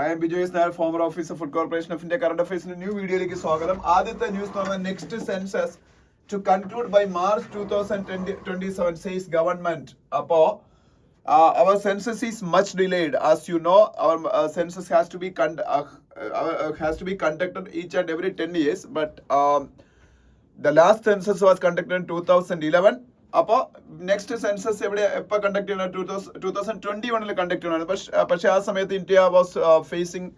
I am Bijoy Nair, former officer Food Corporation of India. Current affairs in a new video. Aditya news from the next census to conclude by March 2027 says government. Our census is much delayed. As you know, our census has to be conducted each and every 10 years. But the last census was conducted in 2011. അപ്പോൾ next census എപ്പോൾ conduct ചെയ്യണം? 2021 conduct ചെയ്യണം. പക്ഷേ ആ സമയത്ത് India was phasing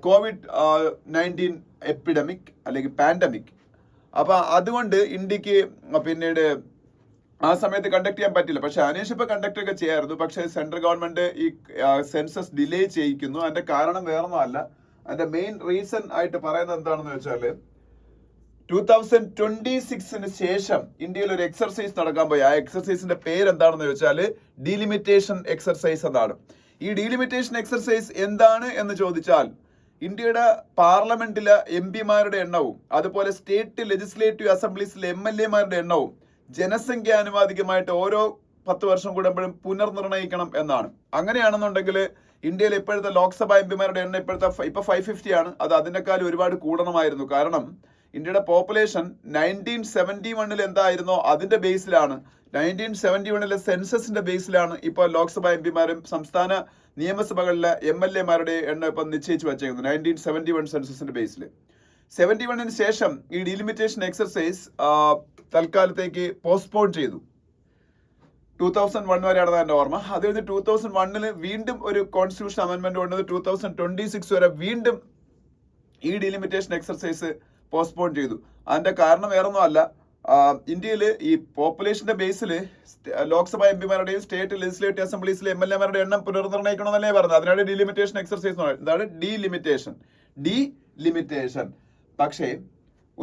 COVID-19 epidemic അല്ലെങ്കിൽ pandemic. അപ്പോൾ അതുകൊണ്ട് ഇന്ത്യക്ക് പിന്നീട് ആ സമയത്ത് കണ്ടക്ട് ചെയ്യാൻ പറ്റില്ല. പക്ഷെ അനേഷ് ഇപ്പോൾ കണ്ടക്ട് ഒക്കെ ചെയ്യായിരുന്നു. പക്ഷേ സെൻട്രൽ ഗവൺമെന്റ് ഈ സെൻസസ് ഡിലേ ചെയ്യിക്കുന്നു. അതിന്റെ കാരണം വേറൊന്നും അല്ല. അതിന്റെ മെയിൻ റീസൺ ആയിട്ട് പറയുന്നത് എന്താണെന്ന് വെച്ചാൽ 2026 ശേഷം ഇന്ത്യയിൽ ഒരു എക്സർസൈസ് നടക്കാൻ പോയി. ആ എക്സർസൈസിന്റെ പേര് എന്താണെന്ന് ചോദിച്ചാൽ ഡീലിമിറ്റേഷൻ എക്സർസൈസ് എന്നാണ്. ഈ ഡീലിമിറ്റേഷൻ എക്സർസൈസ് എന്താണ് എന്ന് ചോദിച്ചാൽ ഇന്ത്യയുടെ പാർലമെന്റിലെ MP-മാരുടെ എണ്ണവും അതുപോലെ സ്റ്റേറ്റ് ലെജിസ്ലേറ്റീവ് അസംബ്ലീസിലെ MLA-മാരുടെ എണ്ണവും ജനസംഖ്യാനുപാതികമായിട്ട് ഓരോ 10 വർഷം കൂടുമ്പോഴും പുനർനിർണയിക്കണം എന്നാണ്. അങ്ങനെയാണെന്നുണ്ടെങ്കിൽ ഇന്ത്യയിൽ ഇപ്പോഴത്തെ ലോക്സഭാ MP-മാരുടെ എണ്ണം ഇപ്പൊ 550 ആണ്. അത് അതിനേക്കാളും ഒരുപാട് കൂടണമായിരുന്നു. കാരണം ഇന്ത്യയുടെ പോപ്പുലേഷൻ 1971 എന്തായിരുന്നോ അതിന്റെ ബേസിലാണ്, 1971 സെൻസസിന്റെ ബേസിലാണ് ഇപ്പോൾ ലോക്സഭാ MP-മാരും സംസ്ഥാന നിയമസഭകളിലെ MLA-മാരുടെ എണ്ണം ഇപ്പം നിശ്ചയിച്ചു വച്ചേക്കുന്നത് 1971 സെൻസസിന്റെ ബേസിൽ. 71 ശേഷം ഈ ഡീലിമിറ്റേഷൻ എക്സർസൈസ് തൽക്കാലത്തേക്ക് പോസ്റ്റ്പോൺ ചെയ്തു. 2001 വരെയാണ് എൻ്റെ ഓർമ്മ. അത് കഴിഞ്ഞ് 2001 വീണ്ടും ഒരു കോൺസ്റ്റിറ്റ്യൂഷൻ അമെന്റ്മെന്റ് കൊണ്ടത് 2026 വരെ വീണ്ടും ഈ ഡീലിമിറ്റേഷൻ എക്സർസൈസ് പോസ്റ്റ്പോൺ ചെയ്തു. അതിന്റെ കാരണം വേറൊന്നും അല്ല, ഇന്ത്യയിൽ ഈ പോപ്പുലേഷന്റെ ബേസിൽ ലോക്സഭാ MP-മാരുടെയും സ്റ്റേറ്റ് ലെജിസ്ലേറ്റീവ് അസംബ്ലീസിലെ MLA-മാരുടെ എണ്ണം പുനർനിർണ്ണയിക്കണമെന്നല്ലേ പറഞ്ഞത്. അതിനാണ് ഡീലിമിറ്റേഷൻ എക്സർസൈസ്. എന്താണ് ഡീലിമിറ്റേഷൻ? പക്ഷേ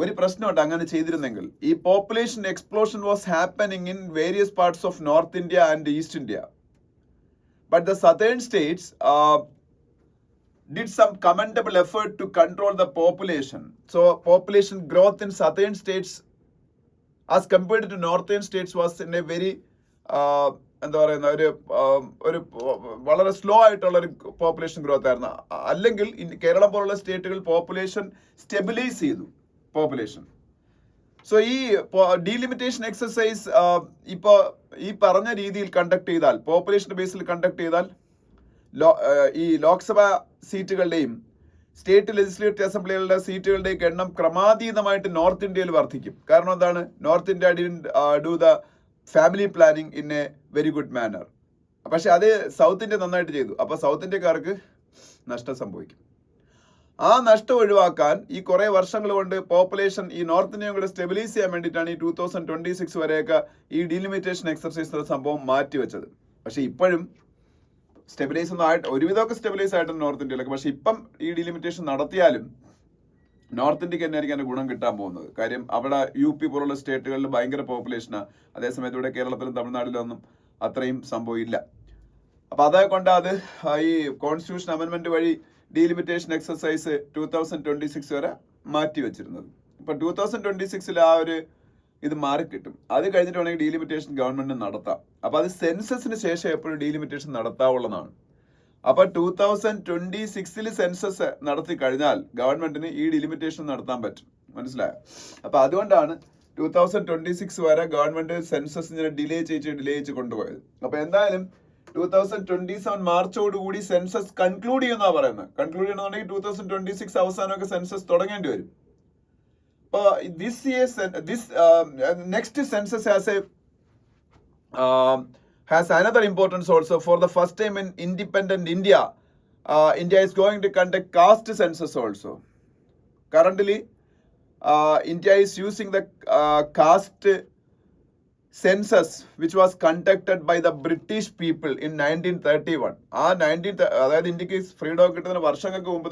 ഒരു പ്രശ്നമുണ്ട്. അങ്ങനെ ചെയ്തിരുന്നെങ്കിൽ ഈ population explosion was happening in various parts of north India and east India. But the southern States did some commendable effort to control the population. So population growth in southern states as compared to northern states was in a very എന്താ പറയുന്ന ഒരു വളരെ slow ആയിട്ടുള്ള ഒരു population growth ആയിരുന്നു. അല്ലെങ്കിൽ കേരളം പോലുള്ള സ്റ്റേറ്റുകൾ population stabilise ചെയ്തു പോപ്പുലേഷൻ. സോ ഈ ഡീലിമിറ്റേഷൻ എക്സർസൈസ് ഇപ്പോൾ ഈ പറഞ്ഞ രീതിയിൽ കണ്ടക്ട് ചെയ്താൽ, പോപ്പുലേഷൻ ബേസിൽ കണ്ടക്ട് ചെയ്താൽ ഈ ലോക്സഭാ സീറ്റുകളുടെയും സ്റ്റേറ്റ് ലെജിസ്ലേറ്റീവ് അസംബ്ലികളുടെ സീറ്റുകളുടെയും എണ്ണം ക്രമാതീതമായിട്ട് നോർത്ത് ഇന്ത്യയിൽ വർദ്ധിക്കും. കാരണം എന്താണ്? North India didn't do the family planning in A very good manner. പക്ഷെ അത് സൗത്ത് ഇന്ത്യ നന്നായിട്ട് ചെയ്തു. അപ്പൊ സൗത്ത് ഇന്ത്യക്കാർക്ക് നഷ്ടം സംഭവിക്കും. ആ നഷ്ടം ഒഴിവാക്കാൻ ഈ കുറെ വർഷങ്ങൾ കൊണ്ട് പോപ്പുലേഷൻ ഈ നോർത്ത് ഇന്ത്യയും കൂടെ സ്റ്റെബിലൈസ് ചെയ്യാൻ വേണ്ടിയിട്ടാണ് ഈ 2026 വരെയൊക്കെ ഈ ഡീലിമിറ്റേഷൻ എക്സർസൈസ് സംഭവം മാറ്റിവെച്ചത്. പക്ഷെ ഇപ്പോഴും സ്റ്റെബിലൈസ് ഒന്നും ആയിട്ട് ഒരുവിധമൊക്കെ സ്റ്റെബിലൈസ് ആയിട്ടുണ്ട് നോർത്ത് ഇന്ത്യയിലൊക്കെ. പക്ഷെ ഇപ്പം ഈ ഡീലിമിറ്റേഷൻ നടത്തിയാലും നോർത്ത് ഇന്ത്യക്ക് തന്നെയായിരിക്കും അതിന്റെ ഗുണം കിട്ടാൻ പോകുന്നത്. കാര്യം അവിടെ UP പോലുള്ള സ്റ്റേറ്റുകളിൽ ഭയങ്കര പോപ്പുലേഷനാണ്. അതേസമയത്ത് ഇവിടെ കേരളത്തിലും തമിഴ്നാട്ടിലൊന്നും അത്രയും സംഭവം ഇല്ല. അപ്പൊ അതുകൊണ്ട് അത് ഈ കോൺസ്റ്റിറ്റ്യൂഷൻ അമെന്റ്മെന്റ് വഴി ഡീലിമിറ്റേഷൻ എക്സർസൈസ് 2026 വരെ മാറ്റി വെച്ചിരുന്നത്. ഇപ്പൊ 2026 ആ ഒരു ഇത് മാറിക്കിട്ടും. അത് കഴിഞ്ഞിട്ട് വേണമെങ്കിൽ ഡീലിമിറ്റേഷൻ ഗവൺമെന്റ് നടത്താം. അപ്പൊ അത് സെൻസസിന് ശേഷം എപ്പോഴും ഡീലിമിറ്റേഷൻ നടത്താവുള്ളതാണ്. അപ്പൊ 2026 സെൻസസ് നടത്തി കഴിഞ്ഞാൽ ഗവൺമെന്റിന് ഈ ഡീലിമിറ്റേഷൻ നടത്താൻ പറ്റും. മനസ്സിലായോ? അപ്പൊ അതുകൊണ്ടാണ് 2026 വരെ ഗവൺമെന്റ് സെൻസസ് ഇങ്ങനെ ഡിലേ ചെയ്ത് കൊണ്ടുപോയത്. അപ്പൊ എന്തായാലും 2027 മാർച്ചോടുകൂടി സെൻസസ് കൺക്ലൂഡ് ചെയ്യുന്ന പറയുന്നത്. കൺക്ലൂഡ് ചെയ്യണമെന്നുണ്ടെങ്കിൽ 2026 അവസാനമൊക്കെ സെൻസസ് തുടങ്ങേണ്ടി വരും. This next census has another importance also. For the first time in independent India, India is going to conduct caste census also. Currently, India is using the caste census which was conducted by the British people in 1931. അതായത് ഇന്ത്യക്ക് freedom കിട്ടുന്ന വർഷങ്ങൾക്ക് മുമ്പ്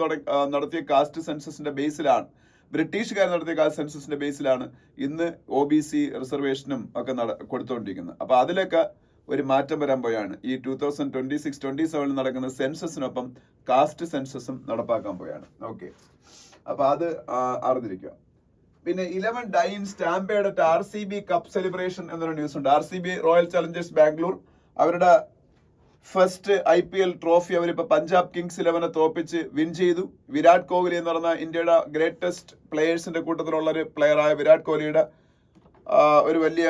നടത്തിയ cast സെൻസസിന്റെ ബേസിലാണ്, ബ്രിട്ടീഷുകാർ നടത്തിയ കാസ്റ്റ് സെൻസസിന്റെ ബേസിലാണ് ഇന്ന് OBC റിസർവേഷനും ഒക്കെ കൊടുത്തുകൊണ്ടിരിക്കുന്നത്. അപ്പൊ അതിലൊക്കെ ഒരു മാറ്റം വരാൻ പോയാണ്. ഈ 2026-27 നടക്കുന്ന സെൻസസിനൊപ്പം കാസ്റ്റ് സെൻസസും നടപ്പാക്കാൻ പോയാണ്. ഓക്കെ, അപ്പൊ അത് അറിഞ്ഞിരിക്കുക. പിന്നെ 11 die in stampede at RCB cup celebration എന്നൊരു ന്യൂസ് ഉണ്ട്. RCB റോയൽ ചലഞ്ചേഴ്സ് ബാംഗ്ലൂർ അവരുടെ ഫസ്റ്റ് IPL ട്രോഫി അവരിപ്പോൾ പഞ്ചാബ് കിങ്സ് 11 തോപ്പിച്ച് വിൻ ചെയ്തു. വിരാട് കോഹ്ലി എന്ന് പറഞ്ഞ ഇന്ത്യയുടെ ഗ്രേറ്റസ്റ്റ് പ്ലേയേഴ്സിന്റെ കൂട്ടത്തിലുള്ള ഒരു പ്ലെയറായ വിരാട് കോഹ്ലിയുടെ ഒരു വലിയ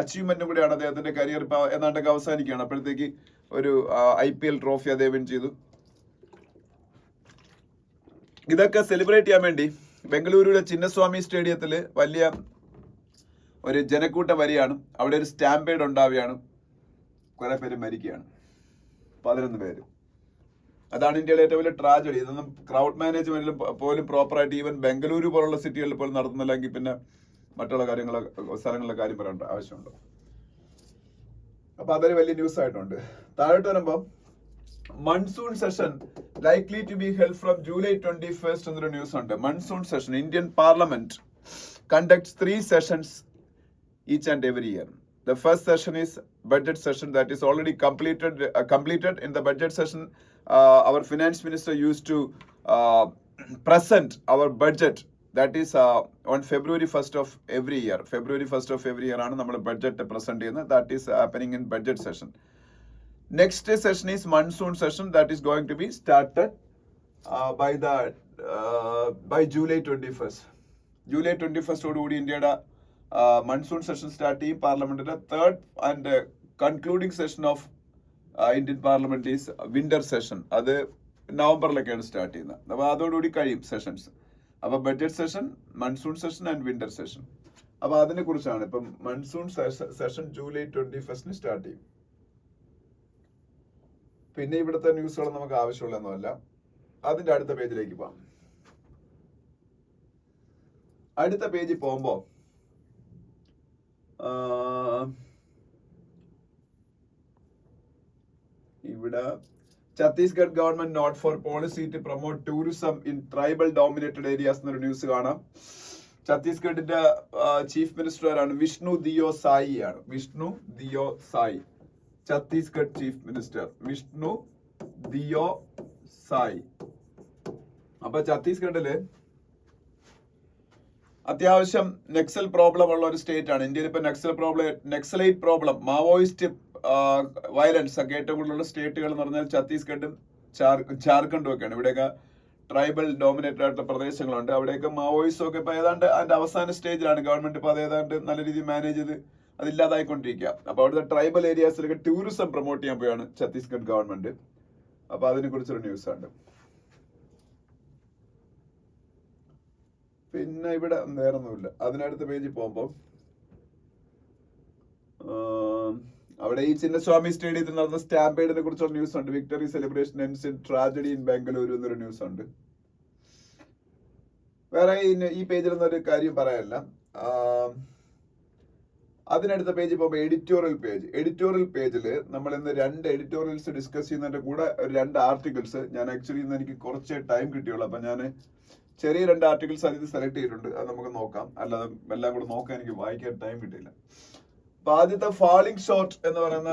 അച്ചീവ്മെന്റും കൂടിയാണ് അദ്ദേഹത്തിന്റെ കരിയർ ഇപ്പോൾ ഏതാണ്ടൊക്കെ അവസാനിക്കുകയാണ്. അപ്പോഴത്തേക്ക് ഒരു IPL ട്രോഫി അദ്ദേഹം വിൻ ചെയ്തു. ഇതൊക്കെ സെലിബ്രേറ്റ് ചെയ്യാൻ വേണ്ടി ബംഗളൂരുവിലെ ചിന്നസ്വാമി സ്റ്റേഡിയത്തിൽ വലിയ ഒരു ജനക്കൂട്ടം വരികയാണ്. അവിടെ ഒരു സ്റ്റാമ്പേഡ് ഉണ്ടാവുകയാണ്. കുറെ പേര് മരിക്കുകയാണ്, 11 പേര്. അതാണ് ഇന്ത്യയിലെ ഏറ്റവും വലിയ ട്രാജഡി. ഇതൊന്നും ക്രൗഡ് മാനേജ്മെന്റിലും പോലും പ്രോപ്പറായിട്ട് ഈവൻ ബംഗളൂരു പോലുള്ള സിറ്റികളിൽ പോലും നടത്തുന്നില്ലെങ്കിൽ പിന്നെ മറ്റുള്ള സ്ഥലങ്ങളിലെ കാര്യം പറയേണ്ട ആവശ്യമുണ്ടോ? അപ്പൊ അതൊരു വലിയ ന്യൂസ് ആയിട്ടുണ്ട്. താഴോട്ട് വരുമ്പോ monsoon session likely to be held from July 21 എന്നൊരു ന്യൂസ് ഉണ്ട്. Monsoon session, Indian parliament conducts 3 sessions each and every year. The first session is budget session that is already completed. In the budget session, our finance minister used to present our budget. That is on February 1st of every year. February 1st of every year ആണ് നമ്മൾ budget present ചെയ്യുന്നത്. That is happening in budget session. Next session is monsoon session that is going to be started by July 21st. July 21st ഓടുകൂടി ഇന്ത്യയുടെ monsoon session start ചെയ്യും. പാർലമെന്റിന്റെ third and concluding session of Indian parliament is winter session. അത് നവംബറിലൊക്കെയാണ് start ചെയ്യുന്നത്. അപ്പൊ അതോടുകൂടി കഴിയും sessions. അപ്പൊ budget session, monsoon session and winter session. അപ്പൊ അതിനെ കുറിച്ചാണ് ഇപ്പം മൺസൂൺ സെഷൻ July 21 സ്റ്റാർട്ട് ചെയ്യും. പിന്നെ ഇവിടുത്തെ ന്യൂസുകൾ നമുക്ക് ആവശ്യമുള്ളതൊന്നുമല്ല. അതിന്റെ അടുത്ത പേജിലേക്ക് പോകാം. അടുത്ത പേജിൽ പോകുമ്പോ ഇവിടെ Chhattisgarh government note for policy to promote tourism in tribal dominated areas എന്നൊരു ന്യൂസ് കാണാം. ഛത്തീസ്ഗഡിന്റെ ചീഫ് മിനിസ്റ്റർ ആരാണ്? വിഷ്ണു ദിയോ സായി ആണ്. Vishnu Deo Sai, Chhattisgarh chief minister Vishnu Deo Sai. അപ്പൊ ഛത്തീസ്ഗഡില് അത്യാവശ്യം നക്സൽ പ്രോബ്ലം ഉള്ള ഒരു സ്റ്റേറ്റ് ആണ്. ഇന്ത്യയിൽ ഇപ്പൊ നക്സലൈറ്റ് പ്രോബ്ലം, മാവോയിസ്റ്റ് വയലൻസ് ഒക്കെ ഏറ്റവും കൂടുതലുള്ള സ്റ്റേറ്റുകൾ എന്ന് പറഞ്ഞാൽ ഛത്തീസ്ഗഡും ജാർഖണ്ഡും ഒക്കെയാണ്. ഇവിടെയൊക്കെ ട്രൈബൽ ഡോമിനേറ്റഡ് ആയിട്ടുള്ള പ്രദേശങ്ങളുണ്ട്. അവിടെയൊക്കെ മാവോയിസ്റ്റും ഒക്കെ ഇപ്പൊ ഏതാണ്ട് അതിന്റെ അവസാന സ്റ്റേജിലാണ്. ഗവൺമെന്റ് ഇപ്പൊ അത് ഏതാണ്ട് നല്ല രീതിയിൽ മാനേജ് ചെയ്ത് അതില്ലാതായിക്കൊണ്ടിരിക്കുക. അപ്പൊ അവിടുത്തെ ട്രൈബൽ ഏരിയാസിലൊക്കെ ടൂറിസം പ്രൊമോട്ട് ചെയ്യാൻ പോയാണ് ഛത്തീസ്ഗഡ് ഗവൺമെന്റ്. അപ്പൊ അതിനെ കുറിച്ചൊരു ന്യൂസ് ആണ്. പിന്നെ ഇവിടെ വേറൊന്നുമില്ല. അതിനടുത്ത പേജിൽ പോകുമ്പോൾ അവിടെ ഈ ചിന്നസ്വാമി സ്റ്റേഡിയത്തിൽ നടന്ന സ്റ്റാമ്പേഡിനെ കുറിച്ചുള്ള ന്യൂസ് ഉണ്ട്. Victory celebration ends in tragedy in Bengaluru എന്നൊരു ന്യൂസ് ഉണ്ട്. വേറെ ഈ പേജിൽ ഒരു കാര്യം പറയാനില്ല. അതിനടുത്ത പേജിൽ പോകുമ്പോൾ എഡിറ്റോറിയൽ പേജിൽ നമ്മൾ ഇന്ന് 2 എഡിറ്റോറിയൽസ് ഡിസ്കസ് ചെയ്യുന്നതിന്റെ കൂടെ 2 ആർട്ടിക്കിൾസ് ഞാൻ ആക്ച്വലി ഇന്ന് എനിക്ക് കുറച്ച് ടൈം കിട്ടിയുള്ളൂ. അപ്പൊ ഞാൻ ചെറിയ 2 ആർട്ടിക്കിൾസ് അതിൽ സെലക്ട് ചെയ്തിട്ടുണ്ട്. അത് നമുക്ക് നോക്കാം. അല്ലാതെ എല്ലാം കൂടെ നോക്കാൻ എനിക്ക് വായിക്കാൻ ടൈം കിട്ടിയില്ല. അപ്പൊ ആദ്യത്തെ ഫാളിംഗ് ഷോർട്ട് എന്ന് പറയുന്ന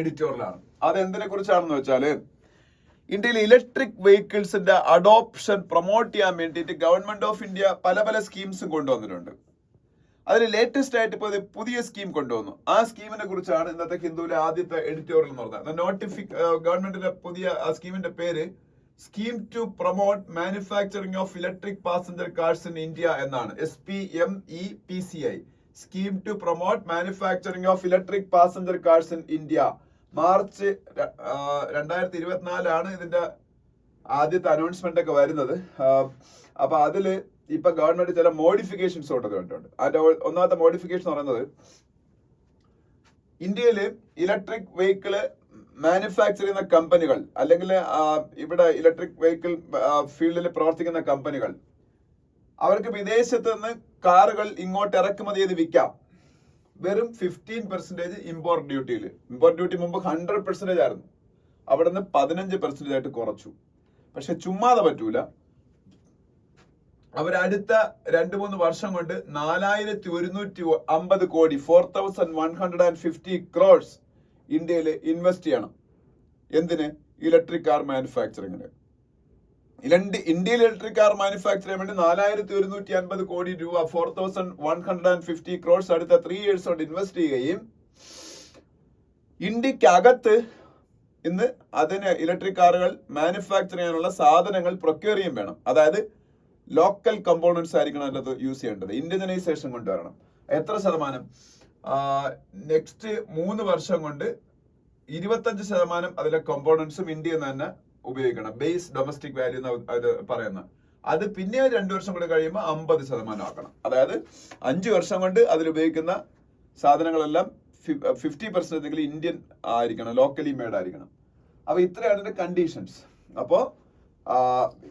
എഡിറ്റോറിയലാണ്. അത് എന്തിനെ കുറിച്ചാണെന്ന് വെച്ചാല് ഇന്ത്യയിൽ ഇലക്ട്രിക് വെഹിക്കിൾസിന്റെ അഡോപ്ഷൻ പ്രൊമോട്ട് ചെയ്യാൻ വേണ്ടിയിട്ട് ഗവൺമെന്റ് ഓഫ് ഇന്ത്യ പല സ്കീംസും കൊണ്ടുവന്നിട്ടുണ്ട്. അതിൽ ലേറ്റസ്റ്റ് ആയിട്ട് ഇപ്പോൾ പുതിയ സ്കീം കൊണ്ടുവന്നു. ആ സ്കീമിനെ കുറിച്ചാണ് ഇന്നത്തെ ഹിന്ദുവിലെ ആദ്യത്തെ എഡിറ്റോറിയൽ എന്ന് പറഞ്ഞത്. ഗവൺമെന്റിന്റെ പുതിയ ആ സ്കീമിന്റെ പേര് scheme to promote manufacturing of electric passenger cars in India എന്നാണ്. SPMEPCI, scheme to promote manufacturing of electric passenger cars in India. March 2024 ഇതിന്റെ ആദ്യത്തെ അനൗൺസ്മെന്റ് ഒക്കെ വരുന്നത്. അപ്പൊ അതില് ഇപ്പൊ ഗവൺമെന്റ് ചില മോഡിഫിക്കേഷൻസ് കൊണ്ടുവന്നിട്ടുണ്ട്. അതിന്റെ ഒന്നാമത്തെ മോഡിഫിക്കേഷൻ എന്ന് പറയുന്നത് ഇന്ത്യയില് ഇലക്ട്രിക് വെഹിക്കിള് മാനുഫാക്ചർ ചെയ്യുന്ന കമ്പനികൾ അല്ലെങ്കിൽ ഇവിടെ ഇലക്ട്രിക് വെഹിക്കിൾ ഫീൽഡിൽ പ്രവർത്തിക്കുന്ന കമ്പനികൾ അവർക്ക് വിദേശത്ത് നിന്ന് കാറുകൾ ഇങ്ങോട്ട് ഇറക്കുമതി ചെയ്ത് വിൽക്കാം. വെറും 15% ഇമ്പോർട്ട് ഡ്യൂട്ടിയിൽ. ഇമ്പോർട്ട് ഡ്യൂട്ടി മുമ്പ് 100% ആയിരുന്നു. അവിടെ നിന്ന് 15% ആയിട്ട് കുറച്ചു. പക്ഷെ ചുമ്മാതെ പറ്റൂല. അവരടുത്ത 2-3 വർഷം കൊണ്ട് 4150 കോടി 4150 crores ഇന്ത്യയിൽ ഇൻവെസ്റ്റ് ചെയ്യണം. എന്തിന്? ഇലക്ട്രിക് കാർ മാനുഫാക്ചറിങ്ങിന്. ഇന്ത്യയിൽ ഇലക്ട്രിക് കാർ മാനുഫാക്ചർ ചെയ്യാൻ വേണ്ടി 4150 കോടി രൂപ 4150 crores അടുത്ത 3 years കൊണ്ട് ഇൻവെസ്റ്റ് ചെയ്യുകയും ഇന്ത്യക്കകത്ത് ഇന്ന് അതിന് ഇലക്ട്രിക് കാറുകൾ മാനുഫാക്ചർ ചെയ്യാനുള്ള സാധനങ്ങൾ പ്രൊക്യൂർ ചെയ്യും വേണം. അതായത് ലോക്കൽ കമ്പോണൻസ് ആയിരിക്കണം അതിനകത്ത് യൂസ് ചെയ്യേണ്ടത്. ഇൻഡിജനൈസേഷൻ കൊണ്ടുവരണം. എത്ര ശതമാനം? നെക്സ്റ്റ് 3 വർഷം കൊണ്ട് 25% അതിലെ കമ്പോണൻസും ഇന്ത്യയിൽ നിന്ന് തന്നെ ഉപയോഗിക്കണം. ബേസ് ഡൊമസ്റ്റിക് വാല്യൂ എന്ന് പറയുന്ന അത് പിന്നെ 2 വർഷം കൂടെ കഴിയുമ്പോൾ 50% ആക്കണം. അതായത് 5 വർഷം കൊണ്ട് അതിൽ ഉപയോഗിക്കുന്ന സാധനങ്ങളെല്ലാം 50% ഇന്ത്യൻ ആയിരിക്കണം, ലോക്കലി മെയ്ഡ് ആയിരിക്കണം. അപ്പൊ ഇത്രയാണ് ഇതിന്റെ കണ്ടീഷൻസ്. അപ്പോ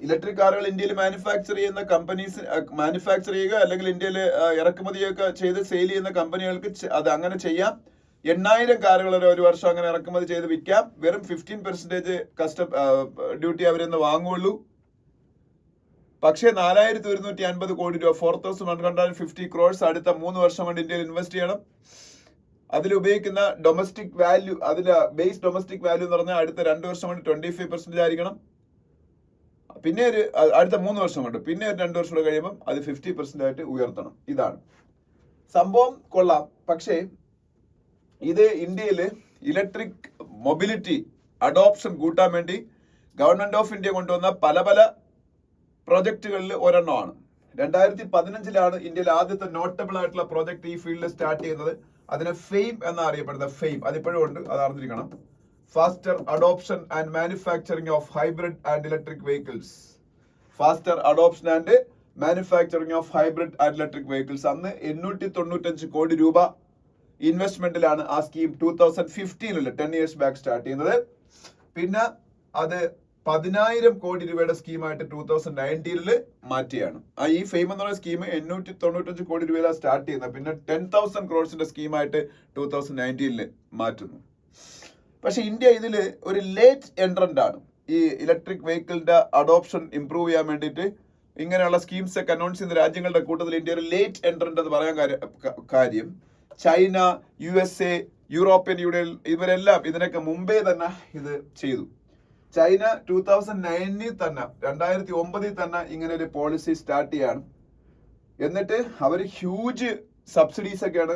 ഇലക്ട്രിക് കാറുകൾ ഇന്ത്യയിൽ മാനുഫാക്ചർ ചെയ്യുന്ന കമ്പനീസ് മാനുഫാക്ചർ ചെയ്യുക അല്ലെങ്കിൽ ഇന്ത്യയിൽ ഇറക്കുമതിയൊക്കെ ചെയ്ത് സെയിൽ ചെയ്യുന്ന കമ്പനികൾക്ക് അത് അങ്ങനെ ചെയ്യാം. 8,000 കാറുകൾ ഒരു വർഷം അങ്ങനെ ഇറക്കുമതി ചെയ്ത് വിൽക്കാം. വെറും 15% കസ്റ്റം ഡ്യൂട്ടി അവരിന്ന് വാങ്ങുള്ളൂ. പക്ഷേ 4,150 കോടി രൂപ 4,150 crores അടുത്ത 3 വർഷം കൊണ്ട് ഇന്ത്യയിൽ ഇൻവെസ്റ്റ് ചെയ്യണം. അതിൽ ഉപയോഗിക്കുന്ന ഡൊമസ്റ്റിക് വാല്യൂ, അതില് ബേസ് ഡൊമസ്റ്റിക് വാല്യൂ എന്ന് പറഞ്ഞാൽ അടുത്ത 2 വർഷം കൊണ്ട് 25% ആയിരിക്കണം. പിന്നെ അടുത്ത 3 വർഷം കൊണ്ട് പിന്നെ 2 വർഷം കൂടെ കഴിയുമ്പോൾ അത് 50% ആയിട്ട് ഉയർത്തണം. ഇതാണ് സംഭവം. കൊള്ളാം. പക്ഷേ ഇത് ഇന്ത്യയിൽ ഇലക്ട്രിക് മൊബിലിറ്റി അഡോപ്ഷൻ കൂട്ടാൻ വേണ്ടി ഗവൺമെന്റ് ഓഫ് ഇന്ത്യ കൊണ്ടുവന്ന പല പല പ്രൊജക്ടുകളിൽ ഒരെണ്ണമാണ്. 2015 ഇന്ത്യയിൽ ആദ്യത്തെ നോട്ടബിൾ ആയിട്ടുള്ള പ്രൊജക്ട് ഈ ഫീൽഡിൽ സ്റ്റാർട്ട് ചെയ്യുന്നത്. അതിന് ഫെയിം എന്നാണ് അറിയപ്പെടുന്ന ഫെയിം. അതിപ്പോഴും ഉണ്ട്, അത് അറിഞ്ഞിരിക്കണം. Faster adoption and manufacturing of hybrid and electric vehicles. Faster adoption and manufacturing of hybrid and electric vehicles. അന്ന് 895 കോടി രൂപ ഇൻവെസ്റ്റ്മെന്റിലാണ് ആ സ്കീം 2015 10 years ബാക്ക് സ്റ്റാർട്ട് ചെയ്യുന്നത്. പിന്നെ അത് 10,000 കോടി രൂപയുടെ സ്കീമായിട്ട് 2019 മാറ്റിയാണ്. ഈ ഫെയിം എന്ന് പറയുന്ന സ്കീം 895 കോടി രൂപയിലാണ് സ്റ്റാർട്ട് ചെയ്യുന്നത്. പിന്നെ 10,000 crores സ്കീമായിട്ട് 2019 മാറ്റുന്നു. പക്ഷെ ഇന്ത്യ ഇതിൽ ഒരു ലേറ്റ് എൻട്രന്റ് ആണ്. ഈ ഇലക്ട്രിക് വെഹിക്കിളിന്റെ അഡോപ്ഷൻ ഇംപ്രൂവ് ചെയ്യാൻ വേണ്ടിയിട്ട് ഇങ്ങനെയുള്ള സ്കീംസ് ഒക്കെ അനൗൺസ് ചെയ്യുന്ന രാജ്യങ്ങളുടെ കൂട്ടത്തിൽ ഇന്ത്യ ഒരു ലേറ്റ് എൻട്രന്റ് എന്ന് പറയാൻ കാര്യം ചൈന, USA, യൂറോപ്യൻ യൂണിയൻ ഇവരെല്ലാം ഇതിനൊക്കെ മുമ്പേ തന്നെ ഇത് ചെയ്തു. ചൈന 2009 തന്നെ 2009 തന്നെ ഇങ്ങനെ ഒരു പോളിസി സ്റ്റാർട്ട് ചെയ്യാണ്. എന്നിട്ട് അവർ ഹ്യൂജ് സബ്സിഡീസ് ഒക്കെയാണ്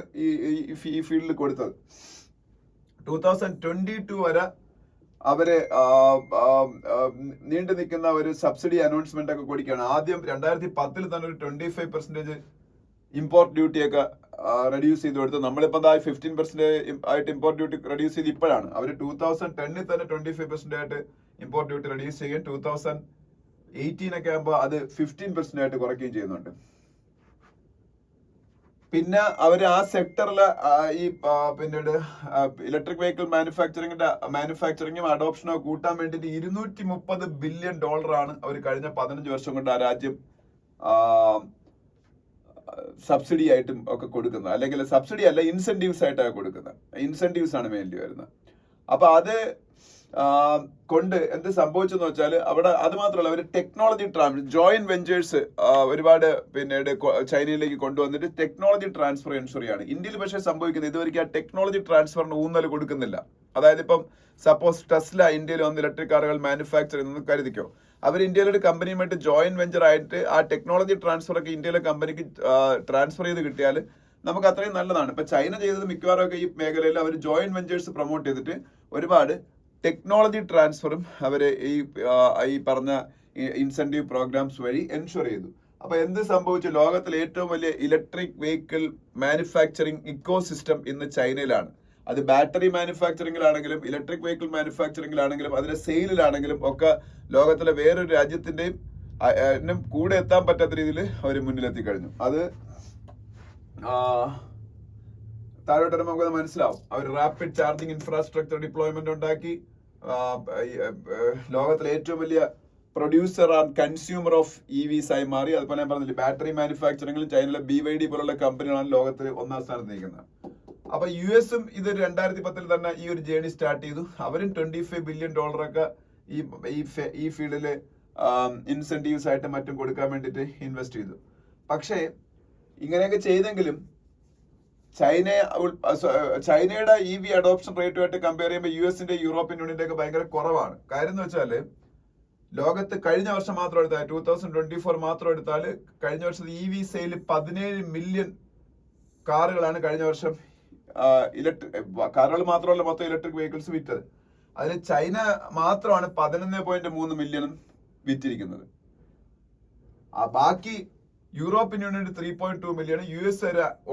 ഈ ഫീൽഡിൽ കൊടുത്തത്. 2022 വരെ അവര് നീണ്ടു നിൽക്കുന്ന ഒരു സബ്സിഡി അനൗൺസ്മെന്റ് ഒക്കെ കൊടുക്കുകയാണ്. ആദ്യം 2010 തന്നെ ഒരു 25% ഇമ്പോർട്ട് ഡ്യൂട്ടി ഒക്കെ റെഡ്യൂസ് ചെയ്ത് കൊടുത്തു. നമ്മളിപ്പോ 15% ആയിട്ട് ഇമ്പോർട്ട് ഡ്യൂട്ടി റെഡ്യൂസ് ചെയ്ത് ഇപ്പോഴാണ്. അവർ 2010 തന്നെ 25% ആയിട്ട് ഇമ്പോർട്ട് ഡ്യൂട്ടി റെഡ്യൂസ് ചെയ്യും. 2018 ഒക്കെ ആകുമ്പോൾ അത് 15% ആയിട്ട് കുറയ്ക്കുകയും ചെയ്യുന്നുണ്ട്. പിന്നെ അവർ ആ സെക്ടറില് ഈ പിന്നീട് ഇലക്ട്രിക് വെഹിക്കിൾ മാനുഫാക്ചറിങ്ങും അഡോപ്ഷനോ കൂട്ടാൻ വേണ്ടിയിട്ട് $230 ബില്യൺ അവർ കഴിഞ്ഞ 15 വർഷം കൊണ്ട് ആ രാജ്യം സബ്സിഡി ആയിട്ടും ഒക്കെ കൊടുക്കുന്നത്. അല്ലെങ്കിൽ സബ്സിഡി അല്ല, ഇൻസെന്റീവ്സ് ആയിട്ടാണ് കൊടുക്കുന്നത്. ഇൻസെന്റീവ്സ് ആണ് മെയിൻലി വരുന്നത്. അപ്പൊ അത് കൊണ്ട് എന്ത് സംഭവിച്ചെന്ന് വെച്ചാൽ അവിടെ അത് മാത്രമല്ല, അവർ ടെക്നോളജി ജോയിന്റ് വെഞ്ചേഴ്സ് ഒരുപാട് പിന്നീട് ചൈനയിലേക്ക് കൊണ്ടുവന്നിട്ട് ടെക്നോളജി ട്രാൻസ്ഫർ എൻഷുർ ചെയ്യാണ്. ഇന്ത്യയിൽ പക്ഷേ സംഭവിക്കുന്നത് ഇതുവരെയ്ക്ക് ആ ടെക്നോളജി ട്രാൻസ്ഫറിന് ഊന്നൽ കൊടുക്കുന്നില്ല. അതായത് ഇപ്പം സപ്പോസ് ടെസ്ല ഇന്ത്യയിൽ വന്ന് ഇലക്ട്രിക് കാറുകൾ മാനുഫാക്ചർ ചെയ്യുന്നത് കരുതിക്കോ, അവർ ഇന്ത്യയിലെ ഒരു കമ്പനിയുമായിട്ട് ജോയിന്റ് വെഞ്ചർ ആയിട്ട് ആ ടെക്നോളജി ട്രാൻസ്ഫർ ഒക്കെ ഇന്ത്യയിലെ കമ്പനിക്ക് ട്രാൻസ്ഫർ ചെയ്ത് കിട്ടിയാൽ നമുക്ക് അത്രയും നല്ലതാണ്. ഇപ്പൊ ചൈന ചെയ്തത് മിക്കവാറും ഒക്കെ ഈ മേഖലയിൽ അവർ ജോയിന്റ് വെഞ്ചേഴ്സ് പ്രൊമോട്ട് ചെയ്തിട്ട് ഒരുപാട് ടെക്നോളജി ട്രാൻസ്ഫറും അവര് ഈ പറഞ്ഞ ഇൻസെന്റീവ് പ്രോഗ്രാംസ് വഴി എൻഷുർ ചെയ്തു. അപ്പൊ എന്ത് സംഭവിച്ചു? ലോകത്തിലെ ഏറ്റവും വലിയ electric vehicle manufacturing eco system ഇന്ന് ചൈനയിലാണ്. അത് ബാറ്ററി മാനുഫാക്ചറിംഗിലാണെങ്കിലും ഇലക്ട്രിക് വെഹിക്കിൾ മാനുഫാക്ചറിംഗിലാണെങ്കിലും അതിന്റെ സെയിലിലാണെങ്കിലും ഒക്കെ ലോകത്തിലെ വേറൊരു രാജ്യത്തിന്റെയും കൂടെ എത്താൻ പറ്റാത്ത രീതിയിൽ അവർ മുന്നിലെത്തി കഴിഞ്ഞു. അത് താഴോട്ട് നമുക്ക് മനസ്സിലാവും. അവർ റാപ്പിഡ് ചാർജിങ് ഇൻഫ്രാസ്ട്രക്ചർ ഡിപ്ലോയ്മെന്റ് ഉണ്ടാക്കി. ലോകത്തിലെ ഏറ്റവും വലിയ producer and consumer of EVs ആയി മാറി. അതുപോലെ ഞാൻ പറഞ്ഞില്ലേ, ബാറ്ററി മാനുഫാക്ചറിംഗിലും ചൈനയിലെ BYD പോലുള്ള കമ്പനികളാണ് ലോകത്തിൽ 1ാം സ്ഥാനത്ത് നിൽക്കുന്നത്. അപ്പൊ US ഇത് 2010 തന്നെ ഈ ഒരു ജേണി സ്റ്റാർട്ട് ചെയ്തു. അവരും $25 ബില്യൺ ഒക്കെ ഈ ഫീൽഡില് ഇൻസെന്റീവ്സ് ആയിട്ട് മറ്റും കൊടുക്കാൻ വേണ്ടിയിട്ട് ഇൻവെസ്റ്റ് ചെയ്തു. പക്ഷേ ഇങ്ങനെയൊക്കെ ചെയ്തെങ്കിലും ചൈനയുടെ EV അഡോപ്ഷൻ റേറ്റുമായിട്ട് കമ്പയർ ചെയ്യുമ്പോൾ US-ന്റെ യൂറോപ്യൻ യൂണിയന്റെ ഒക്കെ ഭയങ്കര കുറവാണ്. കാര്യം എന്ന് വെച്ചാല് ലോകത്ത് കഴിഞ്ഞ വർഷം മാത്രം എടുത്താൽ 2024 മാത്രം എടുത്താൽ കഴിഞ്ഞ വർഷത്തെ EV സെയിൽ 17 മില്യൺ കാറുകളാണ് കഴിഞ്ഞ വർഷം ഇലക്ട്രിക് കാറുകൾ മാത്രമല്ല മൊത്തം ഇലക്ട്രിക് വെഹിക്കിൾസ് വിറ്റത്. അതിൽ ചൈന മാത്രമാണ് 11.3 മില്യണും വിറ്റിരിക്കുന്നത്. ബാക്കി യൂറോപ്യൻ യൂണിയൻ 3.2 മില്യൺ, US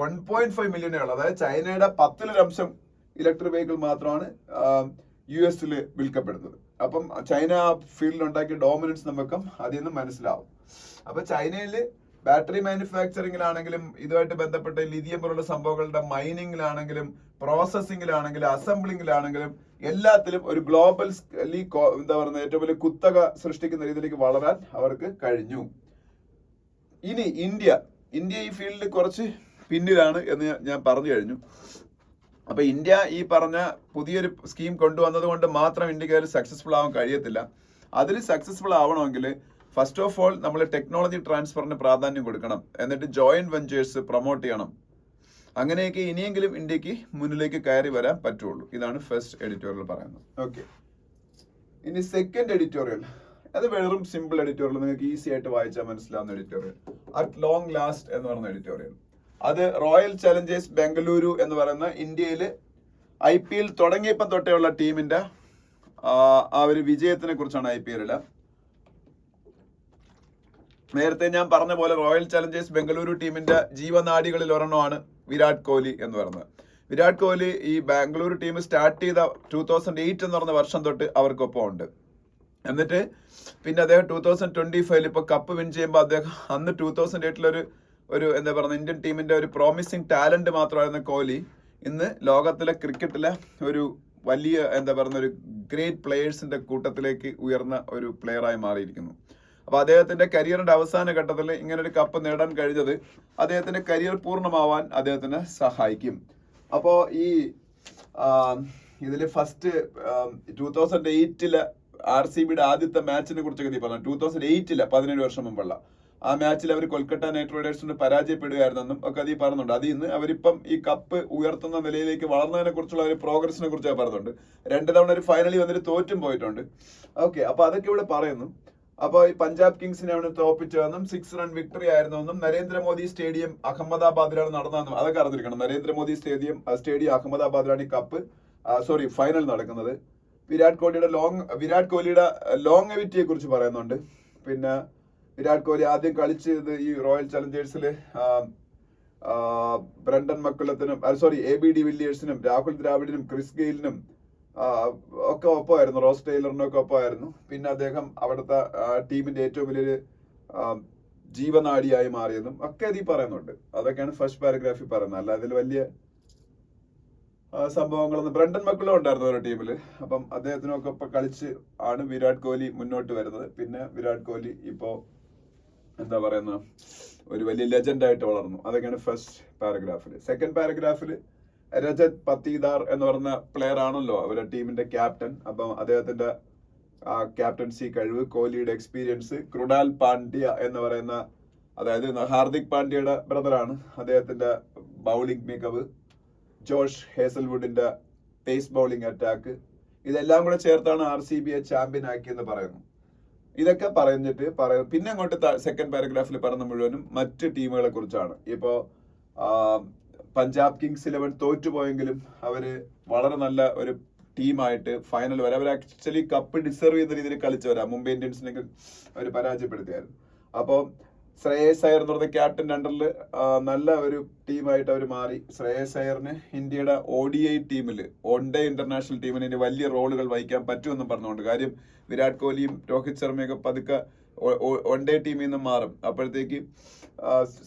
1.5 മില്യണേ ഉള്ളൂ. അതായത് ചൈനയുടെ 10% ഇലക്ട്രിക് വെഹിക്കിൾ മാത്രമാണ് US വിൽക്കപ്പെടുന്നത്. അപ്പം ചൈന ഫീൽഡിൽ ഉണ്ടാക്കിയ ഡോമിനൻസ് നമുക്ക് അതിൽ നിന്ന് മനസ്സിലാവും. അപ്പൊ ചൈനയിൽ ബാറ്ററി മാനുഫാക്ചറിങ്ങിലാണെങ്കിലും ഇതുമായിട്ട് ബന്ധപ്പെട്ട ലിഥിയം പോലുള്ള സംഭവങ്ങളുടെ മൈനിങ്ങിലാണെങ്കിലും പ്രോസസ്സിങ്ങിലാണെങ്കിലും അസംബ്ലിങ്ങിലാണെങ്കിലും എല്ലാത്തിലും ഒരു ഗ്ലോബൽ എന്താ പറയുക ഏറ്റവും വലിയ കുത്തക സൃഷ്ടിക്കുന്ന രീതിയിലേക്ക് വളരാൻ അവർക്ക് കഴിഞ്ഞു. ഇനി ഇന്ത്യ ഈ ഫീൽഡിൽ കുറച്ച് പിന്നിലാണ് എന്ന് ഞാൻ പറഞ്ഞു കഴിഞ്ഞു. അപ്പൊ ഇന്ത്യ ഈ പറഞ്ഞ പുതിയൊരു സ്കീം കൊണ്ടുവന്നത് കൊണ്ട് മാത്രം ഇന്ത്യക്ക് അതിൽ സക്സസ്ഫുൾ ആവാൻ കഴിയത്തില്ല. അതിൽ സക്സസ്ഫുൾ ആവണമെങ്കിൽ ഫസ്റ്റ് ഓഫ് ഓൾ നമ്മൾ ടെക്നോളജി ട്രാൻസ്ഫറിന് പ്രാധാന്യം കൊടുക്കണം. എന്നിട്ട് ജോയിന്റ് വെഞ്ചേഴ്സ് പ്രൊമോട്ട് ചെയ്യണം. അങ്ങനെയൊക്കെ ഇനിയെങ്കിലും ഇന്ത്യക്ക് മുന്നിലേക്ക് കയറി വരാൻ പറ്റുള്ളൂ. ഇതാണ് ഫസ്റ്റ് എഡിറ്റോറിയൽ പറയുന്നത്. ഓക്കെ, ഇനി സെക്കൻഡ് എഡിറ്റോറിയൽ, അത് വെറും സിമ്പിൾ എഡിറ്റോറിയൽ, നിങ്ങൾക്ക് ഈസി ആയിട്ട് വായിച്ചാൽ മനസ്സിലാവുന്ന എഡിറ്റോറിയൽ. അറ്റ് ലോങ് ലാസ്റ്റ് എന്ന് പറയുന്ന എഡിറ്റോറിയൽ. അത് റോയൽ ചലഞ്ചേഴ്സ് ബംഗളൂരു എന്ന് പറയുന്ന ഇന്ത്യയിൽ IPL തുടങ്ങിയപ്പം തൊട്ടേയുള്ള ടീമിന്റെ ആ ഒരു വിജയത്തിനെ കുറിച്ചാണ് IPL. നേരത്തെ ഞാൻ പറഞ്ഞ പോലെ റോയൽ ചലഞ്ചേഴ്സ് ബംഗളൂരു ടീമിന്റെ ജീവനാഡികളിൽ ഒരെണ്ണമാണ് വിരാട് കോഹ്ലി എന്ന് പറയുന്നത്. വിരാട് കോഹ്ലി ഈ ബാംഗ്ലൂരു ടീം സ്റ്റാർട്ട് ചെയ്ത 2008 എന്ന് പറഞ്ഞ വർഷം തൊട്ട് അവർക്കൊപ്പം ഉണ്ട്. എന്നിട്ട് പിന്നെ അദ്ദേഹം 2025 ഇപ്പൊ കപ്പ് വിൻ ചെയ്യുമ്പോൾ അദ്ദേഹം അന്ന് 2008 ഒരു എന്താ പറയുക ഇന്ത്യൻ ടീമിന്റെ ഒരു പ്രോമിസിങ് ടാലന്റ് മാത്രമായിരുന്ന കോഹ്ലി ഇന്ന് ലോകത്തിലെ ക്രിക്കറ്റിലെ ഒരു വലിയ എന്താ പറയുന്ന ഒരു ഗ്രേറ്റ് പ്ലേയേഴ്സിന്റെ കൂട്ടത്തിലേക്ക് ഉയർന്ന ഒരു പ്ലെയറായി മാറിയിരിക്കുന്നു. അപ്പൊ അദ്ദേഹത്തിന്റെ കരിയറിന്റെ അവസാന ഘട്ടത്തിൽ ഇങ്ങനെ ഒരു കപ്പ് നേടാൻ കഴിഞ്ഞത് അദ്ദേഹത്തിന്റെ കരിയർ പൂർണ്ണമാവാൻ അദ്ദേഹത്തിന് സഹായിക്കും. അപ്പോ ഈ ഇതില് ഫസ്റ്റ് 2008 RCBയുടെ ആദ്യത്തെ മാച്ചിനെ കുറിച്ചൊക്കെ പറഞ്ഞു. 2008 17 വർഷം മുമ്പുള്ള ആ മാച്ചിൽ അവർ കൊൽക്കത്ത നൈറ്റ് റൈഡേഴ്സിന് പരാജയപ്പെടുകയായിരുന്നെന്നും ഒക്കെ അതിൽ പറയുന്നുണ്ട്. അതിൽ നിന്ന് അവരിപ്പം ഈ കപ്പ് ഉയർത്തുന്ന നിലയിലേക്ക് വളർന്നതിനെ കുറിച്ചുള്ള ഒരു പ്രോഗ്രസിനെ കുറിച്ച് പറയുന്നുണ്ട്. 2 തവണ ഒരു ഫൈനലിൽ വന്നിട്ട് തോറ്റും പോയിട്ടുണ്ട്. ഓക്കെ, അപ്പൊ അതൊക്കെ ഇവിടെ പറയുന്നു. അപ്പൊ ഈ പഞ്ചാബ് കിങ്സിനെ അവിടെ തോപ്പിച്ചതെന്നും 6 റൺ വിക്ടറി ആയിരുന്നെന്നും നരേന്ദ്രമോദി സ്റ്റേഡിയം അഹമ്മദാബാദിലാണ് നടന്നതെന്നും അതൊക്കെ അറിഞ്ഞിരിക്കണം. നരേന്ദ്രമോദി സ്റ്റേഡിയം അഹമ്മദാബാദിലാണ് ഈ കപ്പ് ഫൈനൽ നടക്കുന്നത്. വിരാട് കോഹ്ലിയുടെ ലോങ്വിറ്റിയെ കുറിച്ച് പറയുന്നുണ്ട്. പിന്നെ വിരാട് കോഹ്ലി ആദ്യം കളിച്ചത് ഈ റോയൽ ചലഞ്ചേഴ്സില് ബ്രണ്ടൻ മക്കുളത്തിനും AB ഡി വില്ലിയേഴ്സിനും രാഹുൽ ദ്രാവിഡിനും ക്രിസ് ഗെയിലിനും ഒക്കെ ഒപ്പമായിരുന്നു. റോസ് ടൈലറിനും ഒക്കെ ഒപ്പമായിരുന്നു. പിന്നെ അദ്ദേഹം അവിടുത്തെ ടീമിന്റെ ഏറ്റവും വലിയൊരു ജീവനാഡിയായി മാറിയതും ഒക്കെ അതിൽ പറയുന്നുണ്ട്. അതൊക്കെയാണ് ഫസ്റ്റ് പാരഗ്രാഫിൽ പറയുന്നത്. അല്ല അതിൽ വലിയ സംഭവങ്ങളൊന്നും. ബ്രണ്ടൻ മക്കുളം ഉണ്ടായിരുന്നു ഒരു ടീമില്. അപ്പം അദ്ദേഹത്തിനൊക്കെ ഇപ്പൊ കളിച്ച് ആണ് വിരാട് കോഹ്ലി മുന്നോട്ട് വരുന്നത്. പിന്നെ വിരാട് കോഹ്ലി ഇപ്പോ എന്താ പറയുന്ന ഒരു വലിയ ലെജൻഡ് ആയിട്ട് വളർന്നു. അതൊക്കെയാണ് ഫസ്റ്റ് പാരഗ്രാഫിൽ. സെക്കൻഡ് പാരഗ്രാഫിൽ രജത് പത്തീദാർ എന്ന് പറഞ്ഞ പ്ലെയർ ആണല്ലോ അവരുടെ ടീമിന്റെ ക്യാപ്റ്റൻ. അപ്പം അദ്ദേഹത്തിന്റെ ക്യാപ്റ്റൻസി കഴിവ്, കോഹ്ലിയുടെ എക്സ്പീരിയൻസ്, കൃണാൽ പാണ്ഡ്യ എന്ന് പറയുന്ന അതായത് ഹാർദിക് പാണ്ഡ്യയുടെ ബ്രദറാണ്, അദ്ദേഹത്തിന്റെ ബൗളിംഗ് മികവ്, ജോഷ് ഹേസൽവുഡിന്റെ പേസ് ബൗളിംഗ് അറ്റാക്ക്, ഇതെല്ലാം കൂടെ ചേർത്താണ് RCBയെ ചാമ്പ്യൻ ആക്കിയെന്ന് പറയുന്നു. ഇതൊക്കെ പറഞ്ഞിട്ട് പിന്നെ അങ്ങോട്ട് സെക്കൻഡ് പാരഗ്രാഫിൽ പറഞ്ഞ മുഴുവനും മറ്റ് ടീമുകളെ കുറിച്ചാണ്. ഇപ്പോ പഞ്ചാബ് കിങ്സ് 11 തോറ്റുപോയെങ്കിലും അവര് വളരെ നല്ല ഒരു ടീമായിട്ട് ഫൈനൽ വരെ അവർ ആക്ച്വലി കപ്പ് ഡിസർവ് ചെയ്യുന്ന രീതിയിൽ കളിച്ചവരാ. മുംബൈ ഇന്ത്യൻസിനൊക്കെ അവർ പരാജയപ്പെടുത്തിയായിരുന്നു. അപ്പോൾ ശ്രേയസ് അയ്യർ എന്ന് പറഞ്ഞ ക്യാപ്റ്റന്റെ അണ്ടറിൽ നല്ല ഒരു ടീമായിട്ട് അവർ മാറി. ശ്രേയസ് അയ്യറിന് ഇന്ത്യയുടെ ODI ടീമില് വൺ ഡേ ഇന്റർനാഷണൽ ടീമിന് ഇനി വലിയ റോളുകൾ വഹിക്കാൻ പറ്റുമെന്നും പറഞ്ഞുകൊണ്ട്. കാര്യം വിരാട് കോഹ്ലിയും രോഹിത് ശർമ്മയൊക്കെ പതുക്കെ വൺ ഡേ ടീമിൽ നിന്ന് മാറും. അപ്പോഴത്തേക്ക്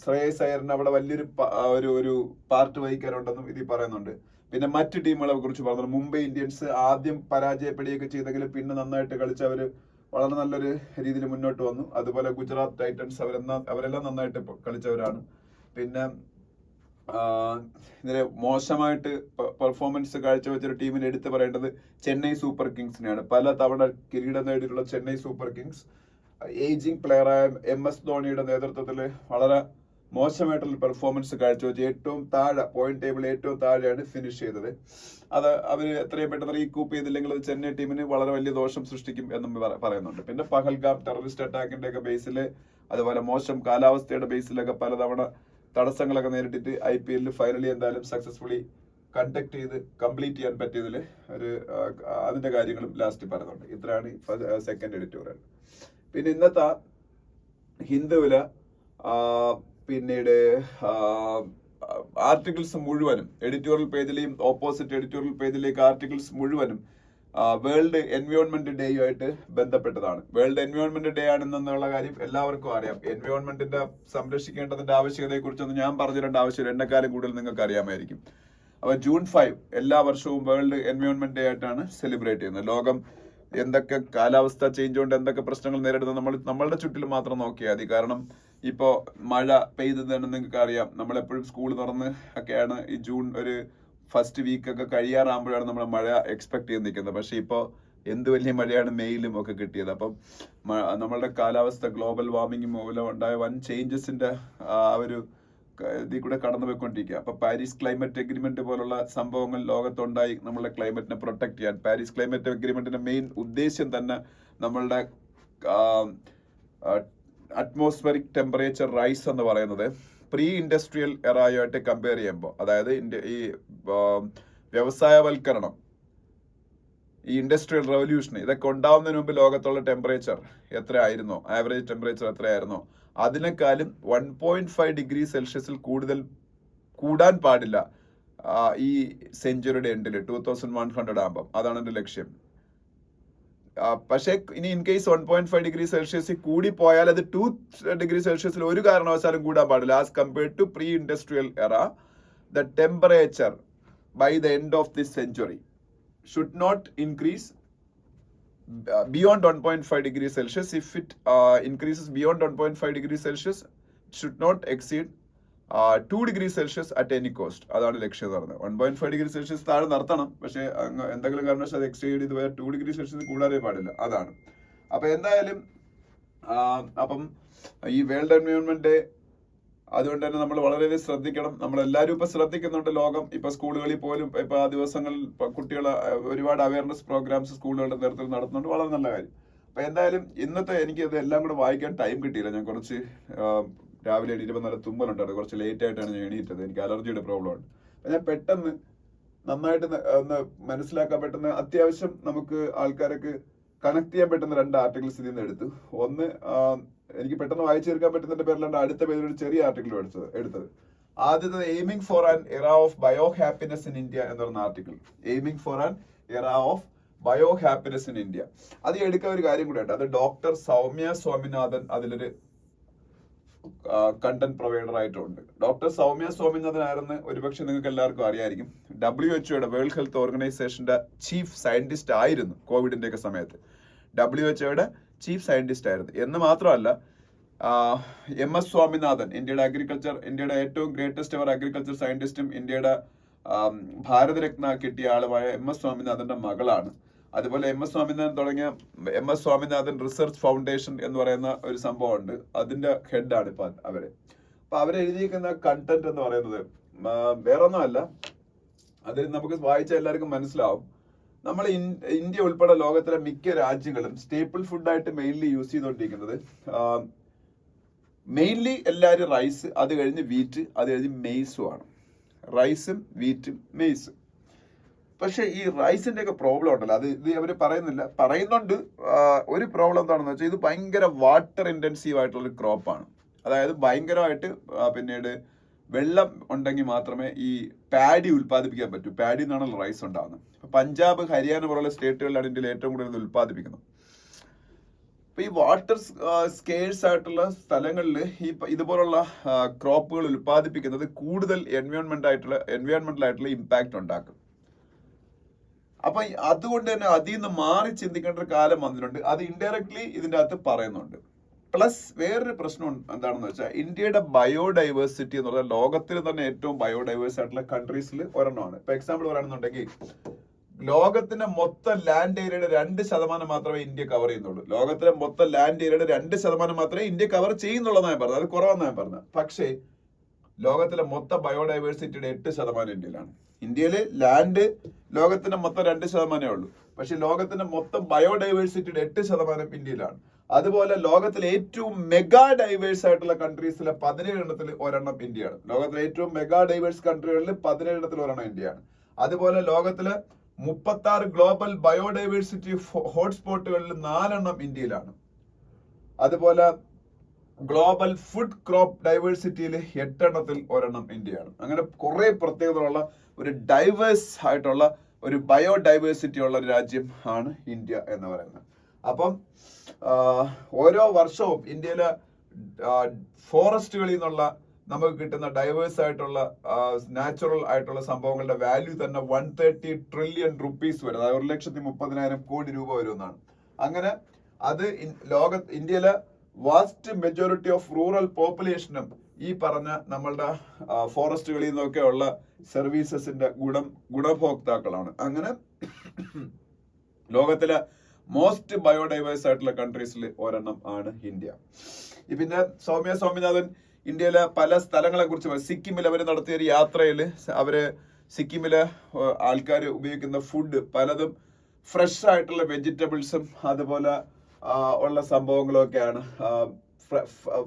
ശ്രേയസ് അയ്യറിന് അവിടെ വലിയൊരു ഒരു പാർട്ട് വഹിക്കാനുണ്ടെന്നും ഇതിൽ പറയുന്നുണ്ട്. പിന്നെ മറ്റ് ടീമുകളെ കുറിച്ച് പറഞ്ഞു. മുംബൈ ഇന്ത്യൻസ് ആദ്യം പരാജയപ്പെടുകയൊക്കെ ചെയ്തെങ്കിലും പിന്നെ നന്നായിട്ട് കളിച്ചവര് വളരെ നല്ലൊരു രീതിയിൽ മുന്നോട്ട് വന്നു. അതുപോലെ ഗുജറാത്ത് ടൈറ്റൻസ് അവരെല്ലാം നന്നായിട്ട് കളിച്ചവരാണ്. പിന്നെ ഇതിലെ മോശമായിട്ട് പെർഫോമൻസ് കാഴ്ചവെച്ചൊരു ടീമിനെ എടുത്തു പറയേണ്ടത് ചെന്നൈ സൂപ്പർ കിങ്സിനെയാണ്. പല തവണ കിരീടം നേടിയിട്ടുള്ള ചെന്നൈ സൂപ്പർ കിങ്സ് ഏജിംഗ് പ്ലെയറായ MS ധോണിയുടെ നേതൃത്വത്തിൽ വളരെ മോശമായിട്ടുള്ള പെർഫോമൻസ് കാഴ്ചവെച്ച് ഏറ്റവും താഴെ പോയിന്റ് ടേബിൾ ഏറ്റവും താഴെയാണ് ഫിനിഷ് ചെയ്തത്. അത് അവർ എത്രയും പെട്ടെന്ന് റീകൂപ്പ് ചെയ്തില്ലെങ്കിൽ അത് ചെന്നൈ ടീമിന് വളരെ വലിയ ദോഷം സൃഷ്ടിക്കും എന്നും പറയുന്നുണ്ട്. പിന്നെ പഹൽഗാം ടെററിസ്റ്റ് അറ്റാക്കിന്റെ ഒക്കെ ബേസിൽ, അതുപോലെ മോശം കാലാവസ്ഥയുടെ ബേസിലൊക്കെ പലതവണ തടസ്സങ്ങളൊക്കെ നേരിട്ടിട്ട് IPL ഫൈനലി എന്തായാലും സക്സസ്ഫുള്ളി കണ്ടക്ട് ചെയ്ത് കംപ്ലീറ്റ് ചെയ്യാൻ പറ്റിയതിൽ ഒരു അതിന്റെ കാര്യങ്ങളും ലാസ്റ്റ് പറയുന്നുണ്ട്. ഇത്രയാണ് സെക്കൻഡ് എഡിറ്റോറിയൽ. പിന്നെ ഇന്നത്തെ ഹിന്ദുവില് പിന്നീട് ആർട്ടിക്കിൾസ് മുഴുവനും എഡിറ്റോറിയൽ പേജിലെയും ഓപ്പോസിറ്റ് എഡിറ്റോറിയൽ പേജിലേക്ക് ആർട്ടിക്കിൾസ് മുഴുവനും വേൾഡ് എൻവയോൺമെന്റ് ഡേയുമായിട്ട് ബന്ധപ്പെട്ടതാണ്. വേൾഡ് എൻവയോൺമെന്റ് ഡേ ആണെന്നുള്ള കാര്യം എല്ലാവർക്കും അറിയാം. എൻവയോൺമെന്റിന്റെ സംരക്ഷിക്കേണ്ടതിന്റെ ആവശ്യകതയെ കുറിച്ചൊന്നും ഞാൻ പറഞ്ഞിരേണ്ട ആവശ്യമില്ല, എന്നെക്കാളും കൂടുതൽ നിങ്ങൾക്ക് അറിയാമായിരിക്കും. അപ്പൊ ജൂൺ 5 എല്ലാ വർഷവും വേൾഡ് എൻവയോൺമെന്റ് ഡേ ആയിട്ടാണ് സെലിബ്രേറ്റ് ചെയ്യുന്നത്. ലോകം എന്തൊക്കെ കാലാവസ്ഥ ചേഞ്ച് കൊണ്ട് എന്തൊക്കെ പ്രശ്നങ്ങൾ നേരിടുന്നത് നമ്മളുടെ ചുറ്റിലും മാത്രം നോക്കിയാൽ മതി. കാരണം ഇപ്പോ മഴ പെയ്തതെന്ന് നിങ്ങൾക്ക് അറിയാം. നമ്മളെപ്പോഴും സ്കൂൾ തുറന്ന് ഒക്കെയാണ് ഈ ജൂൺ ഒരു ഫസ്റ്റ് വീക്ക് ഒക്കെ കഴിയാറാകുമ്പോഴാണ് നമ്മൾ മഴ എക്സ്പെക്ട് ചെയ്ത് നിൽക്കുന്നത്. പക്ഷെ ഇപ്പോൾ എന്ത് വലിയ മഴയാണ് മെയിലും ഒക്കെ കിട്ടിയത്. അപ്പം നമ്മളുടെ കാലാവസ്ഥ ഗ്ലോബൽ വാർമിംഗ് മൂലം ഉണ്ടായ വൻ ചേഞ്ചസിന്റെ ഒരു ഇതിൽ കൂടെ കടന്നു പോയിക്കൊണ്ടിരിക്കുക. അപ്പൊ പാരീസ് ക്ലൈമറ്റ് എഗ്രിമെന്റ് പോലുള്ള സംഭവങ്ങൾ ലോകത്തുണ്ടായി നമ്മളുടെ ക്ലൈമറ്റിനെ പ്രൊട്ടക്ട് ചെയ്യാൻ. പാരീസ് ക്ലൈമറ്റ് എഗ്രിമെന്റിന്റെ മെയിൻ ഉദ്ദേശ്യം തന്നെ നമ്മളുടെ അറ്റ്മോസ്ഫിയറിക് ടെമ്പറേച്ചർ റൈസ് എന്ന് പറയുന്നത് പ്രീ ഇൻഡസ്ട്രിയൽ എറായുമായിട്ട് കമ്പയർ ചെയ്യുമ്പോൾ, അതായത് ഈ വ്യവസായവൽക്കരണം, ഈ ഇൻഡസ്ട്രിയൽ റവല്യൂഷൻ ഇതൊക്കെ ഉണ്ടാവുന്നതിന് മുമ്പ് ലോകത്തുള്ള ടെമ്പറേച്ചർ എത്രയായിരുന്നോ, ആവറേജ് ടെമ്പറേച്ചർ എത്രയായിരുന്നോ അതിനേക്കാളും 1.5 ഡിഗ്രി സെൽഷ്യസിൽ കൂടുതൽ കൂടാൻ പാടില്ല ഈ സെഞ്ചുറിയുടെ എൻഡിൽ 2100 ആകുമ്പം. അതാണ് എൻ്റെ ലക്ഷ്യം. പക്ഷേ ഇനി ഇൻ കേസ് 1.5 ഡിഗ്രി സെൽഷ്യസിൽ കൂടി പോയാൽ അത് 2 ഡിഗ്രി സെൽഷ്യസിൽ ഒരു കാരണവശാലും കൂടാൻ പാടില്ല. As compared to pre industrial era, the temperature by the end of this century should not increase beyond 1.5 degrees Celsius. If it increases beyond 1.5 degrees Celsius, it should not exceed 2 degrees Celsius at any cost. അതാണ് ലക്ഷ്യം പറഞ്ഞത്. 1.5 degree Celsius താഴെ നിർത്തണം, പക്ഷേ എന്തെങ്കിലും കാരണവശാൽ അത് എക്സ്റ്റീഡ് ചെയ്ത് പോയാൽ 2 ഡിഗ്രി സെൽഷ്യസ് കൂടാതെ പാടില്ല. അതാണ്. അപ്പൊ എന്തായാലും അപ്പം ഈ വേൾഡ് എൻവയോൺമെന്റ് ഡേ അതുകൊണ്ട് തന്നെ നമ്മൾ വളരെയധികം ശ്രദ്ധിക്കണം. നമ്മളെല്ലാവരും ഇപ്പൊ ശ്രദ്ധിക്കുന്നുണ്ട്. ലോകം ഇപ്പൊ സ്കൂളുകളിൽ പോലും ഇപ്പൊ ആ ദിവസങ്ങളിൽ കുട്ടികൾ ഒരുപാട് അവയർനെസ് പ്രോഗ്രാംസ് സ്കൂളുകളുടെ നേതൃത്വത്തിൽ നടത്തുന്നുണ്ട്. വളരെ നല്ല കാര്യം. അപ്പൊ എന്തായാലും ഇന്നത്തെ എനിക്ക് ഇത് എല്ലാം കൂടെ വായിക്കാൻ ടൈം കിട്ടിയില്ല. ഞാൻ കുറച്ച് രാവിലെ എണീറ്റപ്പോൾ നല്ല തുമ്മലുണ്ടായിരുന്നു. കുറച്ച് ലേറ്റ് ആയിട്ടാണ് ഞാൻ എണീറ്റത്. എനിക്ക് അലർജിയുടെ പ്രോബ്ലം ഉണ്ട്. അപ്പൊ ഞാൻ പെട്ടെന്ന് നന്നായിട്ട് ഒന്ന് മനസ്സിലാക്കാൻ പറ്റുന്ന അത്യാവശ്യം നമുക്ക് ആൾക്കാർക്ക് കണക്ട് ചെയ്യാൻ പറ്റുന്ന 2 ആർട്ടിക്കിൾസ് ഇതിൽ നിന്ന് എടുത്തു. ഒന്ന് എനിക്ക് പെട്ടെന്ന് വായിച്ചു തീർക്കാൻ പറ്റുന്നതിന്റെ പേരിലാണ് അടുത്ത പേരിൽ ഒരു ചെറിയ ആർട്ടിക്കിൾ എടുത്തത്. ആദ്യത്തെ aiming four an era of bio happiness in India എന്ന് പറയുന്ന article. Aiming four an era of bio happiness in India. അത് എടുക്കാൻ ഒരു കാര്യം കൂടെ ഉണ്ട്. അത് ഡോക്ടർ സൗമ്യ സ്വാമിനാഥൻ അതിലൊരു കണ്ടന്റ് പ്രൊവൈഡർ ആയിട്ടുണ്ട്. ഡോക്ടർ സൗമ്യ സ്വാമിനാഥൻ ആരെന്ന് ഒരുപക്ഷെ നിങ്ങൾക്ക് എല്ലാവർക്കും അറിയായിരിക്കും. WHO വേൾഡ് ഹെൽത്ത് ഓർഗനൈസേഷന്റെ ചീഫ് സയന്റിസ്റ്റ് ആയിരുന്നു കോവിഡിന്റെ ഒക്കെ സമയത്ത്. WHO ചീഫ് സയന്റിസ്റ്റ് ആയിരുന്നു എന്ന് മാത്രമല്ല, MS സ്വാമിനാഥൻ ഇന്ത്യയുടെ ഏറ്റവും ഗ്രേറ്റസ്റ്റ് എവർ അഗ്രികൾച്ചർ സയന്റിസ്റ്റും ഇന്ത്യയുടെ ഭാരതരത്ന കിട്ടിയ ആളുമായ MS സ്വാമിനാഥന്റെ മകളാണ്. അതുപോലെ MS സ്വാമിനാഥൻ റിസർച്ച് ഫൗണ്ടേഷൻ എന്ന് പറയുന്ന ഒരു സംഭവമുണ്ട്. അതിന്റെ ഹെഡാണ് ഇപ്പൊ അവര്. അപ്പൊ അവരെഴുതിയിരിക്കുന്ന കണ്ടന്റ് എന്ന് പറയുന്നത് വേറൊന്നുമല്ല, അതിൽ നമുക്ക് വായിച്ച എല്ലാവർക്കും മനസ്സിലാവും. നമ്മൾ ഇന്ത്യ ഉൾപ്പെടെ ലോകത്തിലെ മിക്ക രാജ്യങ്ങളും സ്റ്റേപ്പിൾ ഫുഡായിട്ട് മെയിൻലി യൂസ് ചെയ്തുകൊണ്ടിരിക്കുന്നത് മെയിൻലി എല്ലാവരും റൈസ്, അത് കഴിഞ്ഞ് വീറ്റ്, അത് കഴിഞ്ഞ് മെയ്സും ആണ്. റൈസും വീറ്റും മെയ്സും. പക്ഷെ ഈ റൈസിന്റെ ഒക്കെ പ്രോബ്ലം ഉണ്ടല്ലോ, അത് ഇത് അവര് പറയുന്നുണ്ട്. ഒരു പ്രോബ്ലം എന്താണെന്ന് വെച്ചാൽ ഇത് ഭയങ്കര വാട്ടർ ഇന്റൻസീവ് ആയിട്ടുള്ള ഒരു ക്രോപ്പാണ്. അതായത് ഭയങ്കരമായിട്ട് പിന്നീട് വെള്ളം ഉണ്ടെങ്കിൽ മാത്രമേ ഈ പാഡി ഉൽപ്പാദിപ്പിക്കാൻ പറ്റൂ. പാഡി നിന്നാണല്ലോ റൈസ് ഉണ്ടാകുന്നത്. പഞ്ചാബ്, ഹരിയാന പോലുള്ള സ്റ്റേറ്റുകളിലാണ് ഇന്ത്യയിൽ ഏറ്റവും കൂടുതൽ ഉൽപ്പാദിപ്പിക്കുന്നത്. അപ്പൊ ഈ വാട്ടർ സ്കേഴ്സ് ആയിട്ടുള്ള സ്ഥലങ്ങളിൽ ഈ ഇതുപോലുള്ള ക്രോപ്പുകൾ ഉൽപ്പാദിപ്പിക്കുന്നത് കൂടുതൽ എൻവയോൺമെന്റൽ ആയിട്ടുള്ള ഇമ്പാക്ട് ഉണ്ടാക്കും. അപ്പൊ അതുകൊണ്ട് തന്നെ അതിൽ നിന്ന് മാറി ചിന്തിക്കേണ്ട ഒരു കാലം വന്നിട്ടുണ്ട്. അത് ഇൻഡയറക്ട്ലി ഇതിന്റെ അകത്ത് പറയുന്നുണ്ട്. പ്ലസ് വേറൊരു പ്രശ്നം എന്താണെന്ന് വെച്ചാൽ ഇന്ത്യയുടെ ബയോഡൈവേഴ്സിറ്റി എന്ന് പറഞ്ഞാൽ ലോകത്തിൽ തന്നെ ഏറ്റവും ബയോഡൈവേഴ്സ് ആയിട്ടുള്ള കൺട്രീസിൽ ഒരെണ്ണമാണ്. ഇപ്പൊ എക്സാമ്പിൾ പറയുകയാണെന്നുണ്ടെങ്കിൽ ലോകത്തിന്റെ മൊത്തം ലാൻഡ് ഏരിയയുടെ 2% മാത്രമേ ഇന്ത്യ കവർ ചെയ്യുന്നുള്ളൂ. ലോകത്തിലെ മൊത്തം ലാൻഡ് ഏരിയയുടെ 2% മാത്രമേ ഇന്ത്യ കവർ ചെയ്യുന്നുള്ളതാണ് ഞാൻ പറഞ്ഞത്. അത് കുറവെന്നാണ് ഞാൻ പറഞ്ഞത്. പക്ഷേ ലോകത്തിലെ മൊത്തം ബയോഡൈവേഴ്സിറ്റിയുടെ 8% ഇന്ത്യയിലാണ്. ഇന്ത്യയില് ലാൻഡ് ലോകത്തിന്റെ മൊത്തം 2% ഉള്ളൂ. പക്ഷെ ലോകത്തിന്റെ മൊത്തം ബയോഡൈവേഴ്സിറ്റിയുടെ 8% ഇന്ത്യയിലാണ്. അതുപോലെ ലോകത്തിലെ ഏറ്റവും മെഗാ ഡൈവേഴ്സ് ആയിട്ടുള്ള കൺട്രീസിലെ 17 എണ്ണത്തിൽ ഒരെണ്ണം ഇന്ത്യയാണ്. ലോകത്തിലെ ഏറ്റവും മെഗാ ഡൈവേഴ്സ് കൺട്രികളിൽ 17 എണ്ണത്തിൽ ഒരെണ്ണം ഇന്ത്യയാണ്. അതുപോലെ ലോകത്തിലെ 36 ഗ്ലോബൽ ബയോഡൈവേഴ്സിറ്റി ഹോട്ട്സ്പോട്ടുകളിൽ 4 ഇന്ത്യയിലാണ്. അതുപോലെ ഗ്ലോബൽ ഫുഡ് ക്രോപ്പ് ഡൈവേഴ്സിറ്റിയിൽ 8 1 ഇന്ത്യയാണ്. അങ്ങനെ കുറെ പ്രത്യേകതകളുള്ള ഒരു ഡൈവേഴ്സ് ആയിട്ടുള്ള ഒരു ബയോഡൈവേഴ്സിറ്റി ഉള്ള ഒരു രാജ്യം ആണ് ഇന്ത്യ എന്ന് പറയുന്നത്. അപ്പം ഓരോ വർഷവും ഇന്ത്യയിലെ ഫോറസ്റ്റുകളിൽ നിന്നുള്ള നമുക്ക് കിട്ടുന്ന ഡൈവേഴ്സ് ആയിട്ടുള്ള നാച്ചുറൽ ആയിട്ടുള്ള സംഭവങ്ങളുടെ വാല്യൂ തന്നെ 130 ട്രില്യൺ റുപ്പീസ് വരും. അതായത് 1,30,000 കോടി രൂപ വരുമെന്നാണ്. അങ്ങനെ അത് ഇന്ത്യയിലെ വാസ്റ്റ് മെജോറിറ്റി ഓഫ് റൂറൽ പോപ്പുലേഷനും ഈ പറഞ്ഞ നമ്മളുടെ ഫോറസ്റ്റുകളിൽ നിന്നൊക്കെ ഉള്ള സർവീസസിന്റെ ഗുണഭോക്താക്കളാണ്. അങ്ങനെ ലോകത്തിലെ മോസ്റ്റ് ബയോഡൈവേഴ്സ് ആയിട്ടുള്ള കൺട്രീസിൽ 1 ആണ് ഇന്ത്യ. പിന്നെ സൗമ്യ സ്വാമിനാഥൻ ഇന്ത്യയിലെ പല സ്ഥലങ്ങളെ കുറിച്ച് സിക്കിമിൽ അവർ നടത്തിയ ഒരു യാത്രയിൽ അവര് സിക്കിമിലെ ആൾക്കാർ ഉപയോഗിക്കുന്ന ഫുഡ് പലതും ഫ്രഷ് ആയിട്ടുള്ള വെജിറ്റബിൾസും അതുപോലെ ഉള്ള സംഭവങ്ങളൊക്കെയാണ്.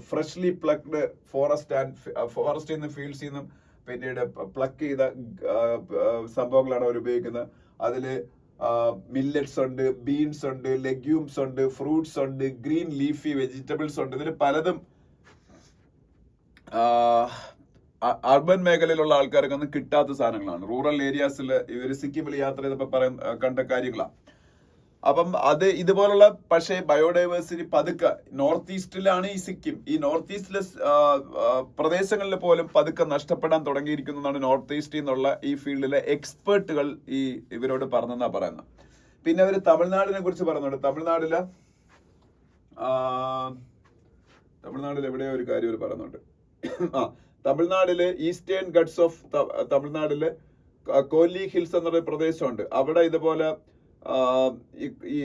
ഫ്രഷ്ലി പ്ലക്ഡ് ഫോറസ്റ്റിൽ നിന്ന് ഫീൽഡ്സിൽ നിന്നും പിന്നീട് പ്ലക്ക് ചെയ്ത സംഭവങ്ങളാണ് അവർ ഉപയോഗിക്കുന്നത്. അതില് മില്ലറ്റ്സ് ഉണ്ട്, ബീൻസ് ഉണ്ട്, ലെഗ്യൂംസ് ഉണ്ട്, ഫ്രൂട്ട്സ് ഉണ്ട്, ഗ്രീൻ ലീഫി വെജിറ്റബിൾസ് ഉണ്ട്. ഇതിൽ പലതും അർബൻ മേഖലയിലുള്ള ആൾക്കാർക്കൊന്നും കിട്ടാത്ത സാധനങ്ങളാണ്. റൂറൽ ഏരിയാസിൽ ഇവർ സിക്കിമിൽ യാത്ര ചെയ്തപ്പോൾ കണ്ട കാര്യങ്ങളാണ്. അപ്പം അത് ഇതുപോലുള്ള പക്ഷേ ബയോഡൈവേഴ്സിറ്റി പതുക്കെ നോർത്ത് ഈസ്റ്റിലാണ് ഈ സിക്കിം. ഈ നോർത്ത് ഈസ്റ്റിലെ പ്രദേശങ്ങളിൽ പോലും പതുക്കെ നഷ്ടപ്പെടാൻ തുടങ്ങിയിരിക്കുന്നതാണ് നോർത്ത് ഈസ്റ്റിൽ നിന്നുള്ള ഈ ഫീൽഡിലെ എക്സ്പേർട്ടുകൾ ഇവരോട് പറഞ്ഞെന്നാ പറയുന്നത്. പിന്നെ അവർ തമിഴ്നാടിനെ കുറിച്ച് പറയുന്നുണ്ട്. തമിഴ്നാട്ടിൽ എവിടെയോ ഒരു കാര്യം അവർ പറയുന്നുണ്ട്. തമിഴ്നാട്ടില് ഈസ്റ്റേൺ ഗട്ട്സ് ഓഫ് തമിഴ്നാട്ടില് കോലി ഹിൽസ് എന്നൊരു പ്രദേശമുണ്ട്. അവിടെ ഇതുപോലെ ഈ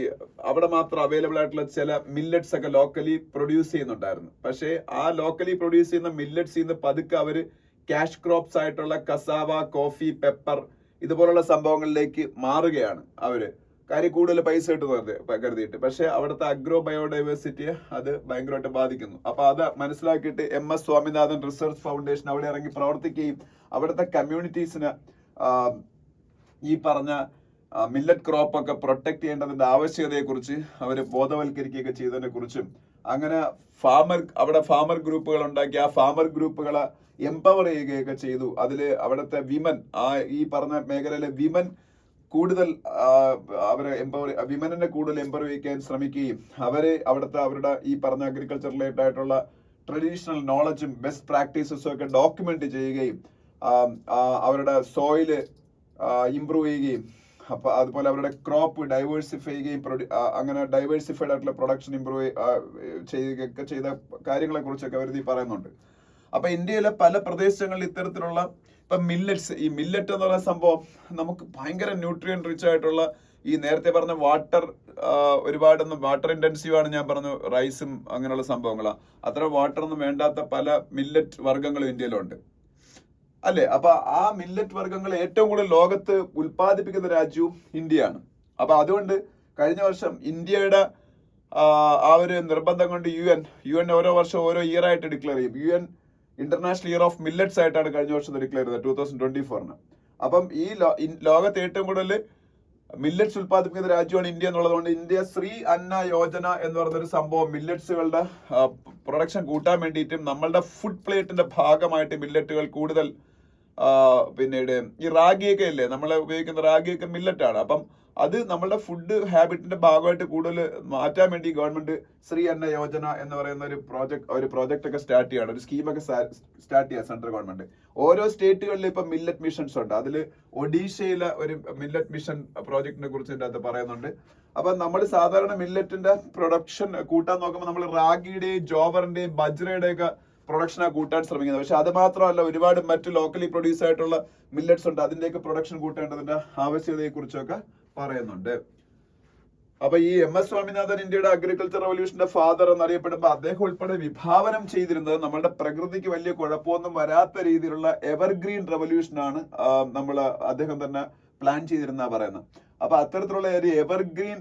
അവിടെ മാത്രം അവൈലബിൾ ആയിട്ടുള്ള ചില മില്ലറ്റ്സ് ഒക്കെ ലോക്കലി പ്രൊഡ്യൂസ് ചെയ്യുന്നുണ്ടായിരുന്നു. പക്ഷേ ആ ലോക്കലി പ്രൊഡ്യൂസ് ചെയ്യുന്ന മില്ലറ്റ്സിൽ നിന്ന് പതുക്കെ അവര് ക്യാഷ് ക്രോപ്സ് ആയിട്ടുള്ള കസാവ, കോഫി, പെപ്പർ ഇതുപോലുള്ള സംഭവങ്ങളിലേക്ക് മാറുകയാണ് അവര്. കാര്യം കൂടുതൽ പൈസ കരുതിയിട്ട്. പക്ഷെ അവിടുത്തെ അഗ്രോ ബയോഡൈവേഴ്സിറ്റിയെ അത് ഭയങ്കരമായിട്ട് ബാധിക്കുന്നു. അപ്പൊ അത് മനസ്സിലാക്കിയിട്ട് MS സ്വാമിനാഥൻ റിസർച്ച് ഫൗണ്ടേഷൻ അവിടെ ഇറങ്ങി പ്രവർത്തിക്കുകയും അവിടുത്തെ കമ്മ്യൂണിറ്റീസിന് ഈ പറഞ്ഞ മില്ലറ്റ് ക്രോപ്പ് ഒക്കെ പ്രൊട്ടക്ട് ചെയ്യേണ്ടതിന്റെ ആവശ്യകതയെക്കുറിച്ച് അവർ ബോധവൽക്കരിക്കുകയൊക്കെ ചെയ്തതിനെ കുറിച്ചും അങ്ങനെ അവിടെ ഫാമർ ഗ്രൂപ്പുകൾ ഉണ്ടാക്കി ആ ഫാമർ ഗ്രൂപ്പുകളെ എംപവർ ചെയ്യുകയൊക്കെ ചെയ്തു. അതില് അവിടുത്തെ വിമൻ ഈ പറഞ്ഞ മേഖലയിലെ വിമൻ കൂടുതൽ വിമനെ കൂടുതൽ എംപവർ ചെയ്യിക്കാൻ ശ്രമിക്കുകയും അവരുടെ ഈ പറഞ്ഞ അഗ്രികൾച്ചർ റിലേറ്റഡ് ആയിട്ടുള്ള ട്രഡീഷണൽ നോളജും ബെസ്റ്റ് പ്രാക്ടീസസും ഒക്കെ ഡോക്യുമെന്റ് ചെയ്യുകയും അവരുടെ സോയില് ഇംപ്രൂവ് ചെയ്യുകയും അതുപോലെ അവരുടെ ക്രോപ്പ് ഡൈവേഴ്സിഫൈ ചെയ്യുകയും അങ്ങനെ ഡൈവേഴ്സിഫൈഡ് ആയിട്ടുള്ള പ്രൊഡക്ഷൻ ഇംപ്രൂവ് ചെയ്യുകയൊക്കെ ചെയ്ത കാര്യങ്ങളെ കുറിച്ചൊക്കെ അവർ പറയുന്നുണ്ട്. അപ്പൊ ഇന്ത്യയിലെ പല പ്രദേശങ്ങളിൽ ഇത്തരത്തിലുള്ള ഇപ്പൊ മില്ലറ്റ്സ്, ഈ മില്ലറ്റ് എന്ന് പറയുന്ന സംഭവം നമുക്ക് ഭയങ്കര ന്യൂട്രിയൻ റിച്ച് ആയിട്ടുള്ള ഈ നേരത്തെ പറഞ്ഞ ഒരുപാടൊന്നും വാട്ടർ ഇന്റൻസീവ് ആണ്. ഞാൻ പറഞ്ഞു റൈസും അങ്ങനെയുള്ള സംഭവങ്ങളാണ്. അത്ര വാട്ടർ ഒന്നും വേണ്ടാത്ത പല മില്ലറ്റ് വർഗ്ഗങ്ങളും ഇന്ത്യയിലുണ്ട് അല്ലെ. അപ്പൊ ആ മില്ലറ്റ് വർഗ്ഗങ്ങൾ ഏറ്റവും കൂടുതൽ ലോകത്ത് ഉൽപ്പാദിപ്പിക്കുന്ന രാജ്യവും ഇന്ത്യയാണ്. അപ്പൊ അതുകൊണ്ട് കഴിഞ്ഞ വർഷം ഇന്ത്യയുടെ ഒരു നിർബന്ധം കൊണ്ട് UN ഓരോ വർഷം ഓരോ ഇയർ ആയിട്ട് ഡിക്ലെയർ ചെയ്യും. UN international year of millets ആയിട്ടാണ് കഴിഞ്ഞ വർഷം ഡിക്ലെയർ ചെയ്തത് 2024. അപ്പം ഈ ലോകത്ത് ഏറ്റവും കൂടുതൽ മില്ലറ്റ്സ് ഉൽപ്പാദിപ്പിക്കുന്ന രാജ്യമാണ് ഇന്ത്യ എന്നുള്ളതുകൊണ്ട് ഇന്ത്യ ശ്രീ അന്ന യോജന എന്ന് പറയുന്നൊരു സംഭവം മില്ലറ്റ്സുകളുടെ പ്രൊഡക്ഷൻ കൂട്ടാൻ വേണ്ടിയിട്ടും നമ്മളുടെ ഫുഡ് പ്ലേറ്റിന്റെ ഭാഗമായിട്ട് മില്ലറ്റുകൾ കൂടുതൽ പിന്നീട് ഈ റാഗിയൊക്കെ ഇല്ലേ, നമ്മൾ ഉപയോഗിക്കുന്ന റാഗിയൊക്കെ മില്ലറ്റാണ്. അപ്പം അത് നമ്മളുടെ ഫുഡ് ഹാബിറ്റിന്റെ ഭാഗമായിട്ട് കൂടുതൽ മാറ്റാൻ വേണ്ടി ഗവൺമെന്റ് ശ്രീ അന്ന യോജന എന്ന് പറയുന്ന ഒരു പ്രോജക്റ്റ് ഒക്കെ സ്റ്റാർട്ട് ചെയ്യാണ്, ഒരു സ്കീമൊക്കെ സ്റ്റാർട്ട് ചെയ്യാം സെൻട്രൽ ഗവൺമെന്റ്. ഓരോ സ്റ്റേറ്റുകളിലും ഇപ്പൊ മില്ലറ്റ് മിഷൻസ് ഉണ്ട്. അതിൽ ഒഡീഷയിലെ ഒരു മില്ലറ്റ് മിഷൻ പ്രോജക്റ്റിനെ കുറിച്ച് ഇതിന്റെ അകത്ത് പറയുന്നുണ്ട്. അപ്പൊ നമ്മൾ സാധാരണ മില്ലറ്റിന്റെ പ്രൊഡക്ഷൻ കൂട്ടാൻ നോക്കുമ്പോൾ നമ്മൾ റാഗിയുടെയും ജോവറിന്റെയും ബജ്രയുടെയും ഒക്കെ പ്രൊഡക്ഷനാ കൂട്ടാൻ ശ്രമിക്കുന്നത്. പക്ഷെ അത് മാത്രമല്ല, ഒരുപാട് മറ്റ് ലോക്കലി പ്രൊഡ്യൂസ് ആയിട്ടുള്ള മില്ലറ്റ്സ് ഉണ്ട്. അതിന്റെയൊക്കെ പ്രൊഡക്ഷൻ കൂട്ടേണ്ടതിന്റെ ആവശ്യകതയെ കുറിച്ചൊക്കെ പറയുന്നുണ്ട്. അപ്പൊ ഈ MS സ്വാമിനാഥൻ ഇന്ത്യയുടെ അഗ്രികൾച്ചർ റവല്യൂഷന്റെ ഫാദർ എന്നറിയപ്പെടുമ്പോൾ അദ്ദേഹം ഉൾപ്പെടെ വിഭാവനം ചെയ്തിരുന്നത് നമ്മുടെ പ്രകൃതിക്ക് വലിയ കുഴപ്പമൊന്നും വരാത്ത രീതിയിലുള്ള എവർഗ്രീൻ റവല്യൂഷനാണ് അദ്ദേഹം തന്നെ പ്ലാൻ ചെയ്തിരുന്ന പറയുന്നത്. അപ്പൊ അത്തരത്തിലുള്ള ഒരു എവർഗ്രീൻ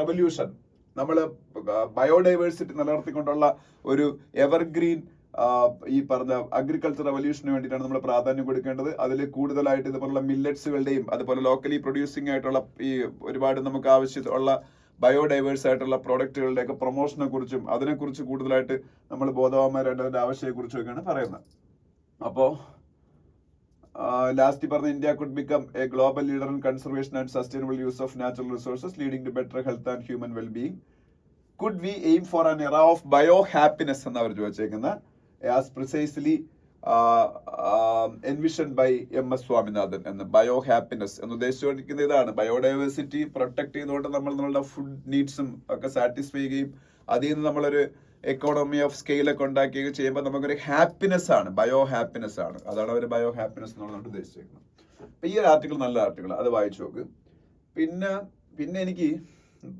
റവല്യൂഷൻ, നമ്മൾ ബയോഡൈവേഴ്സിറ്റി നിലനിർത്തിക്കൊണ്ടുള്ള ഒരു എവർഗ്രീൻ ഈ പറഞ്ഞ അഗ്രികൾച്ചർ റവല്യൂഷന് വേണ്ടിയിട്ടാണ് നമ്മൾ പ്രാധാന്യം കൊടുക്കേണ്ടത്. അതിൽ കൂടുതലായിട്ട് ഇതുപോലുള്ള മില്ലറ്റ്സുകളുടെയും അതുപോലെ ലോക്കലി പ്രൊഡ്യൂസിംഗ് ആയിട്ടുള്ള ഈ ഒരുപാട് നമുക്ക് ആവശ്യമുള്ള ബയോഡൈവേഴ്സ് ആയിട്ടുള്ള പ്രോഡക്റ്റുകളുടെയൊക്കെ പ്രൊമോഷനെ കുറിച്ചും അതിനെക്കുറിച്ച് കൂടുതലായിട്ട് നമ്മൾ ബോധവാന്മാരായിട്ട് ആവശ്യത്തെക്കുറിച്ചൊക്കെയാണ് പറയുന്നത്. അപ്പോൾ ലാസ്റ്റ് പറഞ്ഞ India could become a global leader in conservation and sustainable use of natural resources leading to better health and human wellbeing. Could we aim for an era of bio happiness എന്ന് അവർ ചോദിച്ചേക്കുന്നത് as precisely envisioned by MS Swaminathan എന്ന്. Bio happiness എന്ന് ഉദ്ദേശിച്ചുകൊണ്ടിരിക്കുന്ന ഇതാണ്, biodiversity protect ചെയ്തുകൊണ്ട് നമ്മൾ നമ്മളുടെ food നീഡ്സും ഒക്കെ സാറ്റിസ്ഫൈ ചെയ്യുകയും അതിൽ നിന്ന് നമ്മളൊരു എക്കോണമി ഓഫ് സ്കെയിലൊക്കെ ഉണ്ടാക്കുകയൊക്കെ ചെയ്യുമ്പോൾ നമുക്കൊരു ഹാപ്പിനെസ് ആണ്, ബയോ ഹാപ്പിനെസ് ആണ്. അതാണ് അവർ ബയോ ഹാപ്പിനെസ് എന്നുള്ളത് ഉദ്ദേശിച്ചേക്കുന്നത്. അപ്പൊ ഈ ഒരു ആർട്ടിക്കിൾ നല്ല ആർട്ടിക്കിൾ, അത് വായിച്ചു നോക്ക്. പിന്നെ എനിക്ക്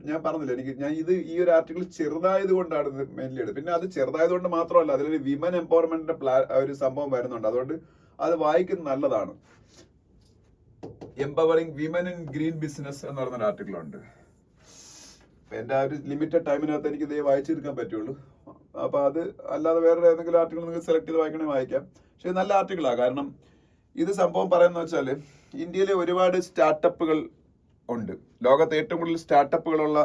ഞാൻ പറഞ്ഞില്ല, ഞാൻ ഈ ഒരു ആർട്ടിക്കിൾ ചെറുതായത് കൊണ്ടാണ് ഇത് മെയിൻലി എടുത്തത്. പിന്നെ അത് ചെറുതായത് കൊണ്ട് മാത്രമല്ല, അതിലൊരു വിമൻ എംപവർമെന്റിന്റെ ഒരു സംഭവം വരുന്നുണ്ട്. അതുകൊണ്ട് അത് വായിക്കുന്നത് നല്ലതാണ്. Empowering women in green business എന്ന് പറഞ്ഞൊരു ആർട്ടിക്കിൾ ഉണ്ട്. എന്റെ ആ ഒരു ലിമിറ്റഡ് ടൈമിനകത്ത് എനിക്ക് ഇതേ വായിച്ചെടുക്കാൻ പറ്റുള്ളൂ. അപ്പൊ അത് അല്ലാതെ വേറെ ഏതെങ്കിലും ആർട്ടിക്കിൾ നിങ്ങൾക്ക് സെലക്ട് ചെയ്ത് വായിക്കണമെങ്കിൽ വായിക്കാം. പക്ഷെ നല്ല ആർട്ടിക്കിളാണ്. കാരണം ഇത് സംഭവം പറയുന്നത് വെച്ചാൽ ഇന്ത്യയിലെ ഒരുപാട് സ്റ്റാർട്ടപ്പുകൾ ഉണ്ട്. ലോകത്ത് ഏറ്റവും കൂടുതൽ സ്റ്റാർട്ടപ്പുകളുള്ള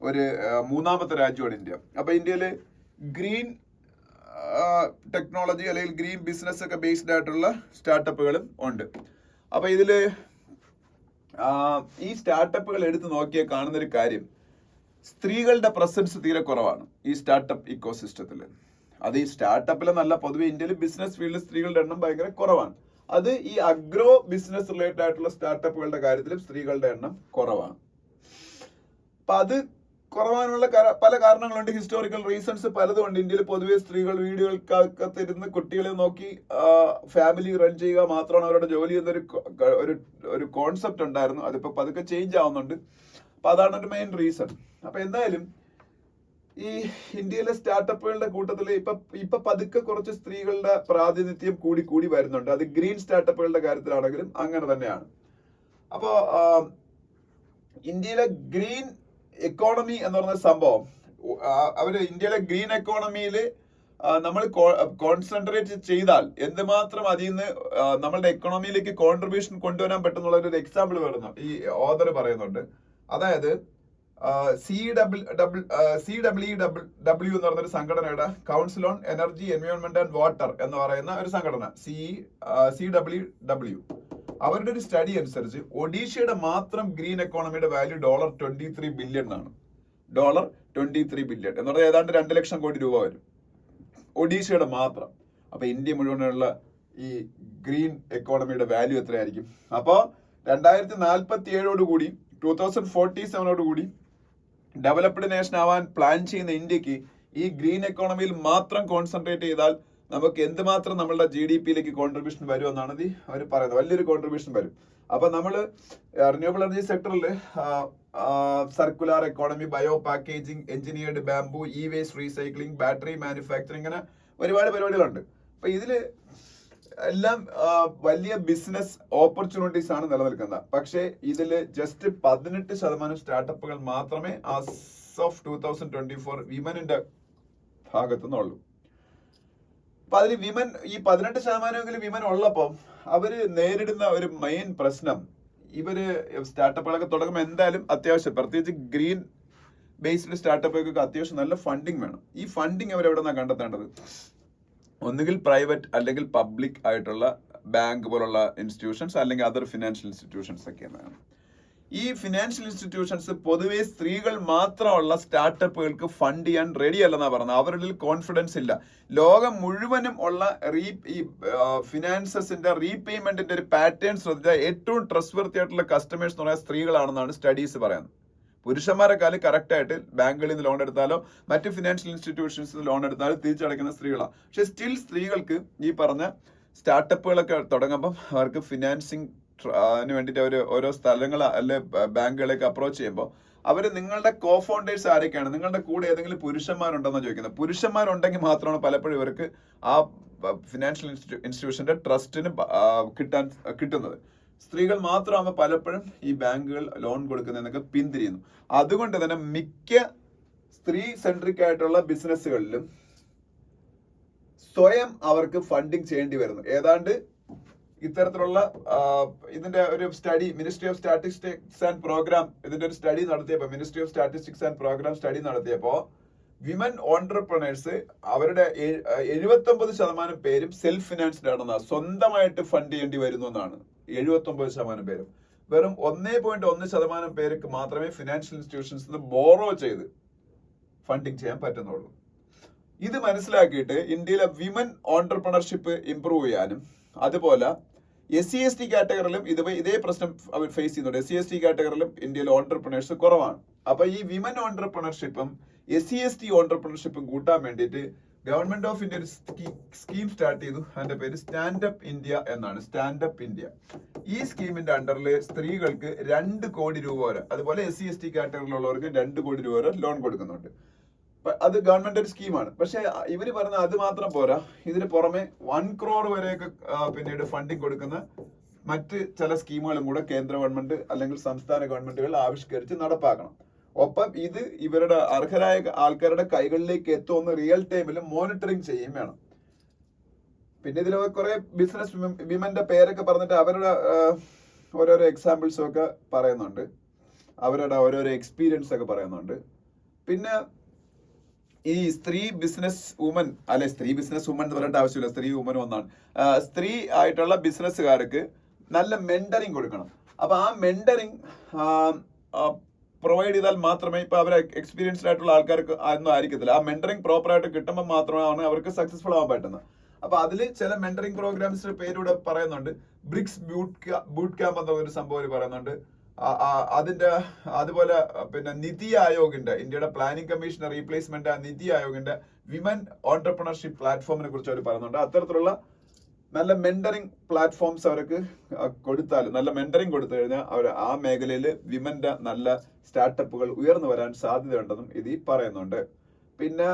ഒരു മൂന്നാമത്തെ രാജ്യമാണ് ഇന്ത്യ. അപ്പൊ ഇന്ത്യയില് ഗ്രീൻ ടെക്നോളജി അല്ലെങ്കിൽ ഗ്രീൻ ബിസിനസ് ഒക്കെ ബേസ്ഡ് ആയിട്ടുള്ള സ്റ്റാർട്ടപ്പുകളും ഉണ്ട്. അപ്പൊ ഇതില് ഈ സ്റ്റാർട്ടപ്പുകൾ എടുത്ത് നോക്കിയാൽ കാണുന്നൊരു കാര്യം, സ്ത്രീകളുടെ പ്രസൻസ് തീരെ കുറവാണ് ഈ സ്റ്റാർട്ടപ്പ് ഇക്കോസിസ്റ്റത്തിൽ. അത് ഈ സ്റ്റാർട്ടപ്പിലെ നല്ല, പൊതുവെ ഇന്ത്യയിൽ ബിസിനസ് ഫീൽഡിൽ സ്ത്രീകളുടെ എണ്ണം ഭയങ്കര കുറവാണ്. അത് ഈ അഗ്രോ ബിസിനസ് റിലേറ്റഡ് ആയിട്ടുള്ള സ്റ്റാർട്ടപ്പുകളുടെ കാര്യത്തിലും സ്ത്രീകളുടെ എണ്ണം കുറവാണ്. അപ്പൊ അത് കുറവാനുള്ള പല കാരണങ്ങളുണ്ട്, ഹിസ്റ്റോറിക്കൽ റീസൺസ് പലതും ഉണ്ട്. ഇന്ത്യയിൽ പൊതുവെ സ്ത്രീകൾ വീടുകൾക്കകത്തിരുന്ന് കുട്ടികളെ നോക്കി ഫാമിലി റൺ ചെയ്യുക മാത്രമാണ് അവരുടെ ജോലി എന്നൊരു ഒരു കോൺസെപ്റ്റ് ഉണ്ടായിരുന്നു. അതിപ്പോ പതുക്കെ ചേഞ്ച് ആവുന്നുണ്ട്. അപ്പൊ അതാണ് ഒരു മെയിൻ റീസൺ. അപ്പൊ എന്തായാലും ഈ ഇന്ത്യയിലെ സ്റ്റാർട്ടപ്പുകളുടെ കൂട്ടത്തിൽ ഇപ്പൊ പതുക്കെ കുറച്ച് സ്ത്രീകളുടെ പ്രാതിനിധ്യം കൂടി വരുന്നുണ്ട്. അത് ഗ്രീൻ സ്റ്റാർട്ടപ്പുകളുടെ കാര്യത്തിലാണെങ്കിലും അങ്ങനെ തന്നെയാണ്. അപ്പോ ഇന്ത്യയിലെ ഗ്രീൻ എക്കോണമി എന്ന് പറഞ്ഞ സംഭവം, അവര് ഇന്ത്യയിലെ ഗ്രീൻ എക്കോണമിയിൽ നമ്മൾ കോൺസെൻട്രേറ്റ് ചെയ്താൽ എന്തുമാത്രം അതിൽ നിന്ന് നമ്മളുടെ എക്കോണമിയിലേക്ക് കോൺട്രിബ്യൂഷൻ കൊണ്ടുവരാൻ പറ്റുന്നുള്ള ഒരു എക്സാമ്പിൾ വരുന്നു ഈ ഓതർ പറയുന്നുണ്ട്. അതായത് CWEW എന്ന് പറയുന്ന ഒരു സംഘടനയുടെ council on energy, environment and water എന്ന് പറയുന്ന ഒരു സംഘടന, CWEW, അവരുടെ ഒരു സ്റ്റഡി അനുസരിച്ച് ഒഡീഷയുടെ മാത്രം ഗ്രീൻ എക്കോണമിയുടെ വാല്യൂ $23 ബില്യൺ ആണ്. $23 ബില്യൺ എന്ന് പറഞ്ഞാൽ ഏതാണ്ട് 2 ലക്ഷം കോടി രൂപ വരും ഒഡീഷയുടെ മാത്രം. അപ്പൊ ഇന്ത്യ മുഴുവനുള്ള ഈ ഗ്രീൻ എക്കോണമിയുടെ വാല്യൂ എത്രയായിരിക്കും? അപ്പോ 2047 2047 ഡെവലപ്ഡ് നേഷൻ ആവാൻ പ്ലാൻ ചെയ്യുന്ന ഇന്ത്യക്ക് ഈ ഗ്രീൻ എക്കോണമിയിൽ മാത്രം കോൺസെൻട്രേറ്റ് ചെയ്താൽ നമുക്ക് എന്തുമാത്രം നമ്മളുടെ GDP-യിലേക്ക് കോൺട്രിബ്യൂഷൻ വരും എന്നാണ് അവർ പറയുന്നത്. വലിയൊരു കോൺട്രിബ്യൂഷൻ വരും. അപ്പൊ നമ്മൾ റിന്യൂവബിൾ എനർജി സെക്ടറിൽ circular economy, bio packaging, engineered bamboo, waste recycling, battery manufacturing, ഇങ്ങനെ ഒരുപാട് പരിപാടികളുണ്ട്. അപ്പൊ ഇതില് എല്ലാം വലിയ ബിസിനസ് ഓപ്പർച്യൂണിറ്റീസ് ആണ് നിലനിൽക്കുന്നത്. പക്ഷേ ഇതില് ജസ്റ്റ് 18% സ്റ്റാർട്ടപ്പുകൾ മാത്രമേ ആസ് ഓഫ് 2024 വിമനിന്റെ ഭാഗത്തു നിന്നുള്ളൂ. അപ്പൊ അതിൽ വിമൻ, ഈ 18% വിമൻ ഉള്ളപ്പോൾ അവര് നേരിടുന്ന ഒരു മെയിൻ പ്രശ്നം, ഇവര് സ്റ്റാർട്ടപ്പുകളൊക്കെ തുടങ്ങുമ്പോൾ എന്തായാലും അത്യാവശ്യം, പ്രത്യേകിച്ച് ഗ്രീൻ ബേസ്ഡ് സ്റ്റാർട്ടപ്പുകൾക്ക് അത്യാവശ്യം നല്ല ഫണ്ടിങ് വേണം. ഈ ഫണ്ടിങ് അവരെവിടെ നിന്നാണ് കണ്ടെത്തേണ്ടത്? ഒന്നുകിൽ പ്രൈവറ്റ് അല്ലെങ്കിൽ പബ്ലിക് ആയിട്ടുള്ള ബാങ്ക് പോലുള്ള ഇൻസ്റ്റിറ്റ്യൂഷൻസ് അല്ലെങ്കിൽ അതർ ഫിനാൻഷ്യൽ ഇൻസ്റ്റിറ്റ്യൂഷൻസ് ഒക്കെയാണ്. ഈ ഫിനാൻഷ്യൽ ഇൻസ്റ്റിറ്റ്യൂഷൻസ് പൊതുവെ സ്ത്രീകൾ മാത്രമുള്ള സ്റ്റാർട്ടപ്പുകൾക്ക് ഫണ്ട് ചെയ്യാൻ റെഡി അല്ലെന്നാണ് പറഞ്ഞത്. അവരുടെ കോൺഫിഡൻസ് ഇല്ല. ലോകം മുഴുവനും ഉള്ള ഈ ഫിനാൻസസിന്റെ റീപേയ്മെന്റിന്റെ ഒരു പാറ്റേൺ ശ്രദ്ധിച്ചാൽ ഏറ്റവും ട്രസ്റ്റ് വർത്തി ആയിട്ടുള്ള കസ്റ്റമേഴ്സ് എന്ന് പറയുന്നത് സ്ത്രീകളാണെന്നാണ് സ്റ്റഡീസ് പറയുന്നത്. പുരുഷന്മാരെക്കാളും കറക്റ്റായിട്ട് ബാങ്കുകളിൽ നിന്ന് ലോൺ എടുത്താലോ മറ്റ് ഫിനാൻഷ്യൽ ഇൻസ്റ്റിറ്റ്യൂഷൻസ് ലോൺ എടുത്താലോ തിരിച്ചടയ്ക്കുന്ന സ്ത്രീകളാണ്. പക്ഷെ സ്റ്റിൽ സ്ത്രീകൾക്ക് ഈ പറഞ്ഞ സ്റ്റാർട്ടപ്പുകളൊക്കെ തുടങ്ങുമ്പോൾ അവർക്ക് ഫിനാൻസിങ് വേണ്ടിയിട്ട് അവർ ഓരോ സ്ഥലങ്ങൾ അല്ലെ ബാങ്കുകളേക്ക് അപ്രോച്ച് ചെയ്യുമ്പോൾ അവർ നിങ്ങളുടെ കോ ഫൗണ്ടേഴ്സ് ആരൊക്കെയാണ്, നിങ്ങളുടെ കൂടെ ഏതെങ്കിലും പുരുഷന്മാരുണ്ടെന്ന് ചോദിക്കുന്നത്. പുരുഷന്മാരുണ്ടെങ്കിൽ മാത്രമാണ് പലപ്പോഴും ഇവർക്ക് ആ ഫിനാൻഷ്യൽ ഇൻസ്റ്റിറ്റ്യൂഷന്റെ ട്രസ്റ്റിന് കിട്ടുന്നത്. സ്ത്രീകൾ മാത്രമാകുമ്പോൾ പലപ്പോഴും ഈ ബാങ്കുകൾ ലോൺ കൊടുക്കുന്നതിനൊക്കെ പിന്തിരിയുന്നു. അതുകൊണ്ട് തന്നെ മിക്ക സ്ത്രീ സെൻട്രിക് ആയിട്ടുള്ള ബിസിനസ്സുകളിലും സ്വയം അവർക്ക് ഫണ്ടിങ് ചെയ്യേണ്ടി വരുന്നു. ഏതാണ്ട് ഇത്തരത്തിലുള്ള ഇതിന്റെ ഒരു study ministry of statistics and programme ഇതിന്റെ ഒരു സ്റ്റഡി നടത്തിയപ്പോൾ ministry of statistics and programme study നടത്തിയപ്പോൾ വിമൻ ഓൺട്രപ്രണേഴ്സ് അവരുടെ 79% പേരും സെൽഫ് ഫിനാൻസ്ഡ് ആണെന്നാണ്, സ്വന്തമായിട്ട് ഫണ്ട് ചെയ്യേണ്ടി വരുന്നു എന്നാണ്. 79% പേരും. വെറും 1.1% പേർക്ക് മാത്രമേ ഫിനാൻഷ്യൽ ഇൻസ്റ്റിറ്റ്യൂഷൻസ് നിന്ന് ബോറോ ചെയ്ത് ഫണ്ടിങ് ചെയ്യാൻ പറ്റുന്നുള്ളൂ. ഇത് മനസ്സിലാക്കിയിട്ട് ഇന്ത്യയിലെ വിമൻ ഓൺട്രപ്രണർഷിപ്പ് ഇംപ്രൂവ് ചെയ്യാനും അതുപോലെ SC/ST കാറ്റഗറിയിലും ഇതേ പ്രശ്നം അവർ ഫേസ് ചെയ്യുന്നുണ്ട്. SC/ST കാറ്റഗറിയിലും ഇന്ത്യയിൽ ഓൺട്രപ്രണേഴ്സ് കുറവാണ്. അപ്പൊ ഈ വിമൻ ഓൺട്രപ്രണർഷിപ്പും SC/ST ഓൺട്രപ്രണർഷിപ്പും കൂട്ടാൻ വേണ്ടിയിട്ട് ഗവൺമെന്റ് ഓഫ് ഇന്ത്യ ഒരു സ്കീം സ്റ്റാർട്ട് ചെയ്തു. അതിന്റെ പേര് സ്റ്റാൻഡപ്പ് ഇന്ത്യ എന്നാണ്. Stand up India. ഈ സ്കീമിന്റെ അണ്ടറിൽ സ്ത്രീകൾക്ക് 2 കോടി രൂപ വരെ, അതുപോലെ SC/ST കാറ്റഗറിയിലുള്ളവർക്ക് 2 കോടി രൂപ വരെ ലോൺ കൊടുക്കുന്നുണ്ട്. അത് ഗവൺമെന്റ് ഒരു സ്കീമാണ്. പക്ഷെ ഇവര് പറഞ്ഞ അത് മാത്രം പോരാ, ഇതിന് പുറമെ 1 crore വരെയൊക്കെ പിന്നീട് ഫണ്ടിങ് കൊടുക്കുന്ന മറ്റ് ചില സ്കീമുകളും കൂടെ കേന്ദ്ര ഗവൺമെന്റ് അല്ലെങ്കിൽ സംസ്ഥാന ഗവൺമെന്റുകൾ ആവിഷ്കരിച്ച് നടപ്പാക്കണം. ഒപ്പം ഇത് ഇവരുടെ അർഹരായ ആൾക്കാരുടെ കൈകളിലേക്ക് എത്തുമെന്ന് റിയൽ ടൈമിൽ മോണിറ്ററിങ് ചെയ്യും വേണം. പിന്നെ ഇതിൽ കുറെ ബിസിനസ് വിമന്റെ പേരൊക്കെ പറഞ്ഞിട്ട് അവരുടെ ഓരോരോ എക്സാമ്പിൾസും ഒക്കെ പറയുന്നുണ്ട്, അവരുടെ ഓരോരോ എക്സ്പീരിയൻസ് ഒക്കെ പറയുന്നുണ്ട്. പിന്നെ ഈ സ്ത്രീ ബിസിനസ് വുമൻ എന്ന് പറയേണ്ട ആവശ്യമില്ല, സ്ത്രീ വുമൻ ഒന്നാണ്. സ്ത്രീ ആയിട്ടുള്ള ബിസിനസ്സുകാർക്ക് നല്ല മെന്ററിങ് കൊടുക്കണം. അപ്പൊ ആ മെന്ററിങ് പ്രൊവൈഡ് ചെയ്താൽ മാത്രമേ, ഇപ്പൊ അവരെ എക്സ്പീരിയൻസ്ഡ് ആയിട്ടുള്ള ആൾക്കാർക്ക് ഒന്നും ആയിരിക്കത്തില്ല, ആ മെന്ററിങ് പ്രോപ്പർ ആയിട്ട് കിട്ടുമ്പോൾ മാത്രമാണ് അവർക്ക് സക്സസ്ഫുൾ ആവാൻ പറ്റുന്നത്. അപ്പൊ അതിൽ ചില മെന്ററിങ് പ്രോഗ്രാംസിന്റെ പേരൂടെ പറയുന്നുണ്ട്. ബ്രിക്സ് ബൂട്ട് ക്യാമ്പ് എന്ന ഒരു സംഭവം പറയുന്നുണ്ട്. അതിന്റെ അതുപോലെ പിന്നെ നിതി ആയോഗിന്റെ, ഇന്ത്യയുടെ പ്ലാനിംഗ് കമ്മീഷന്റെ റീപ്ലേസ്മെന്റ് നിതി ആയോഗിന്റെ വിമൻ ഓൺട്രപ്രണർഷിപ്പ് പ്ലാറ്റ്ഫോമിനെ കുറിച്ച് അവർ പറയുന്നുണ്ട്. അത്തരത്തിലുള്ള നല്ല മെന്ററിംഗ് പ്ലാറ്റ്ഫോംസ് അവർക്ക് നല്ല മെന്ററിംഗ് കൊടുത്തു കഴിഞ്ഞാൽ അവർ ആ മേഖലയിൽ വിമന്റെ നല്ല സ്റ്റാർട്ടപ്പുകൾ ഉയർന്നു വരാൻ സാധ്യതയുണ്ടെന്നും ഇത് പറയുന്നുണ്ട്. പിന്നെ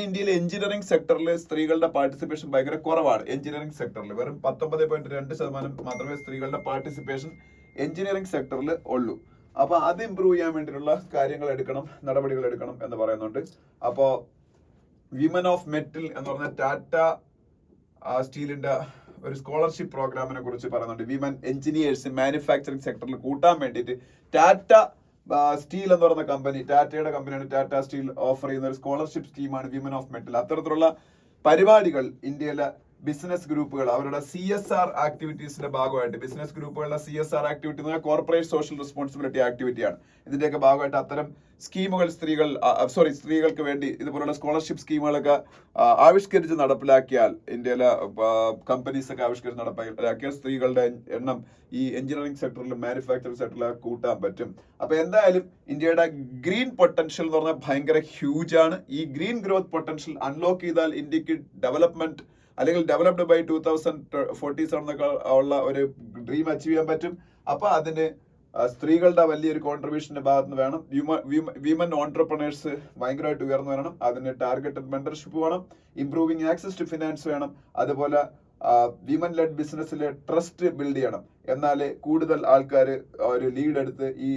ഇന്ത്യയിലെ എഞ്ചിനീയറിംഗ് സെക്ടറിൽ സ്ത്രീകളുടെ പാർട്ടിസിപ്പേഷൻ ഭയങ്കര കുറവാണ്. എഞ്ചിനീയറിംഗ് സെക്ടറിൽ വെറും 19.2% മാത്രമേ സ്ത്രീകളുടെ പാർട്ടിസിപ്പേഷൻ എഞ്ചിനീയറിംഗ് സെക്ടറിൽ ഉള്ളൂ. അപ്പൊ അത് ഇംപ്രൂവ് ചെയ്യാൻ വേണ്ടിയിട്ടുള്ള നടപടികൾ എടുക്കണം എന്ന് പറയുന്നുണ്ട്. അപ്പോ വിമൻ ഓഫ് മെറ്റൽ എന്ന് പറഞ്ഞ ടാറ്റ സ്റ്റീലിന്റെ ഒരു സ്കോളർഷിപ്പ് പ്രോഗ്രാമിനെ കുറിച്ച് പറയുന്നുണ്ട്. വിമൻ എഞ്ചിനീയേഴ്സ് മാനുഫാക്ചറിംഗ് സെക്ടറിൽ കൂട്ടാൻ വേണ്ടിയിട്ട് ടാറ്റ സ്റ്റീൽ എന്ന് പറയുന്ന കമ്പനി, ടാറ്റയുടെ കമ്പനിയാണ് ടാറ്റ സ്റ്റീൽ, ഓഫർ ചെയ്യുന്ന ഒരു സ്കോളർഷിപ്പ് സ്കീമാണ് വിമൻ ഓഫ് മെറ്റൽ. അത്തരത്തിലുള്ള പരിപാടികൾ ഇന്ത്യയിലെ ബിസിനസ് ഗ്രൂപ്പുകൾ അവരുടെ CSR ആക്ടിവിറ്റീസിന്റെ ഭാഗമായിട്ട്, ബിസിനസ് ഗ്രൂപ്പുകളുടെ CSR ആക്ടിവിറ്റി എന്ന് പറഞ്ഞാൽ കോർപ്പറേറ്റ് സോഷ്യൽ റെസ്പോൺസിബിലിറ്റി ആക്ടിവിറ്റിയാണ്. ഇതിന്റെയൊക്കെ ഭാഗമായിട്ട് അത്തരം സ്കീമുകൾ സ്ത്രീകൾക്ക് വേണ്ടി ഇതുപോലുള്ള സ്കോളർഷിപ്പ് സ്കീമുകളൊക്കെ ആവിഷ്കരിച്ച് നടപ്പിലാക്കിയാൽ, ഇന്ത്യയിലെ കമ്പനീസ് ഒക്കെ ആവിഷ്കരിച്ച് നടപ്പിലാക്കിയാൽ സ്ത്രീകളുടെ എണ്ണം ഈ എഞ്ചിനീയറിംഗ് സെക്ടറിലും മാനുഫാക്ചറിംഗ് സെക്ടറിലും കൂട്ടാൻ പറ്റും. അപ്പൊ എന്തായാലും ഇന്ത്യയുടെ ഗ്രീൻ പൊട്ടൻഷ്യൽ എന്ന് പറഞ്ഞാൽ ഭയങ്കര ഹ്യൂജ് ആണ്. ഈ ഗ്രീൻ ഗ്രോത്ത് പൊട്ടൻഷ്യൽ അൺലോക്ക് ചെയ്താൽ ഇന്ത്യക്ക് ഡെവലപ്മെന്റ് അല്ലെങ്കിൽ ഡെവലപ്ഡ് ബൈ 2047 എന്നൊക്കെ ഉള്ള ഒരു ഡ്രീം അച്ചീവ് ചെയ്യാൻ പറ്റും. അപ്പൊ അതിന് സ്ത്രീകളുടെ വലിയൊരു കോൺട്രിബ്യൂഷന്റെ ഭാഗത്ത് നിന്ന് വേണം. വിമൻ ഓൺട്രപ്രണേഴ്സ് ഭയങ്കരമായിട്ട് ഉയർന്നു വരണം. അതിന് ടാർഗറ്റഡ് മെന്റർഷിപ്പ് വേണം, ഇംപ്രൂവിംഗ് ആക്സസ് ടു ഫിനാൻസ് വേണം, അതുപോലെ വിമൻ ലെഡ് ബിസിനസ്സിലെ ട്രസ്റ്റ് ബിൽഡ് ചെയ്യണം. എന്നാലേ കൂടുതൽ ആൾക്കാർ ഒരു ലീഡ് എടുത്ത് ഈ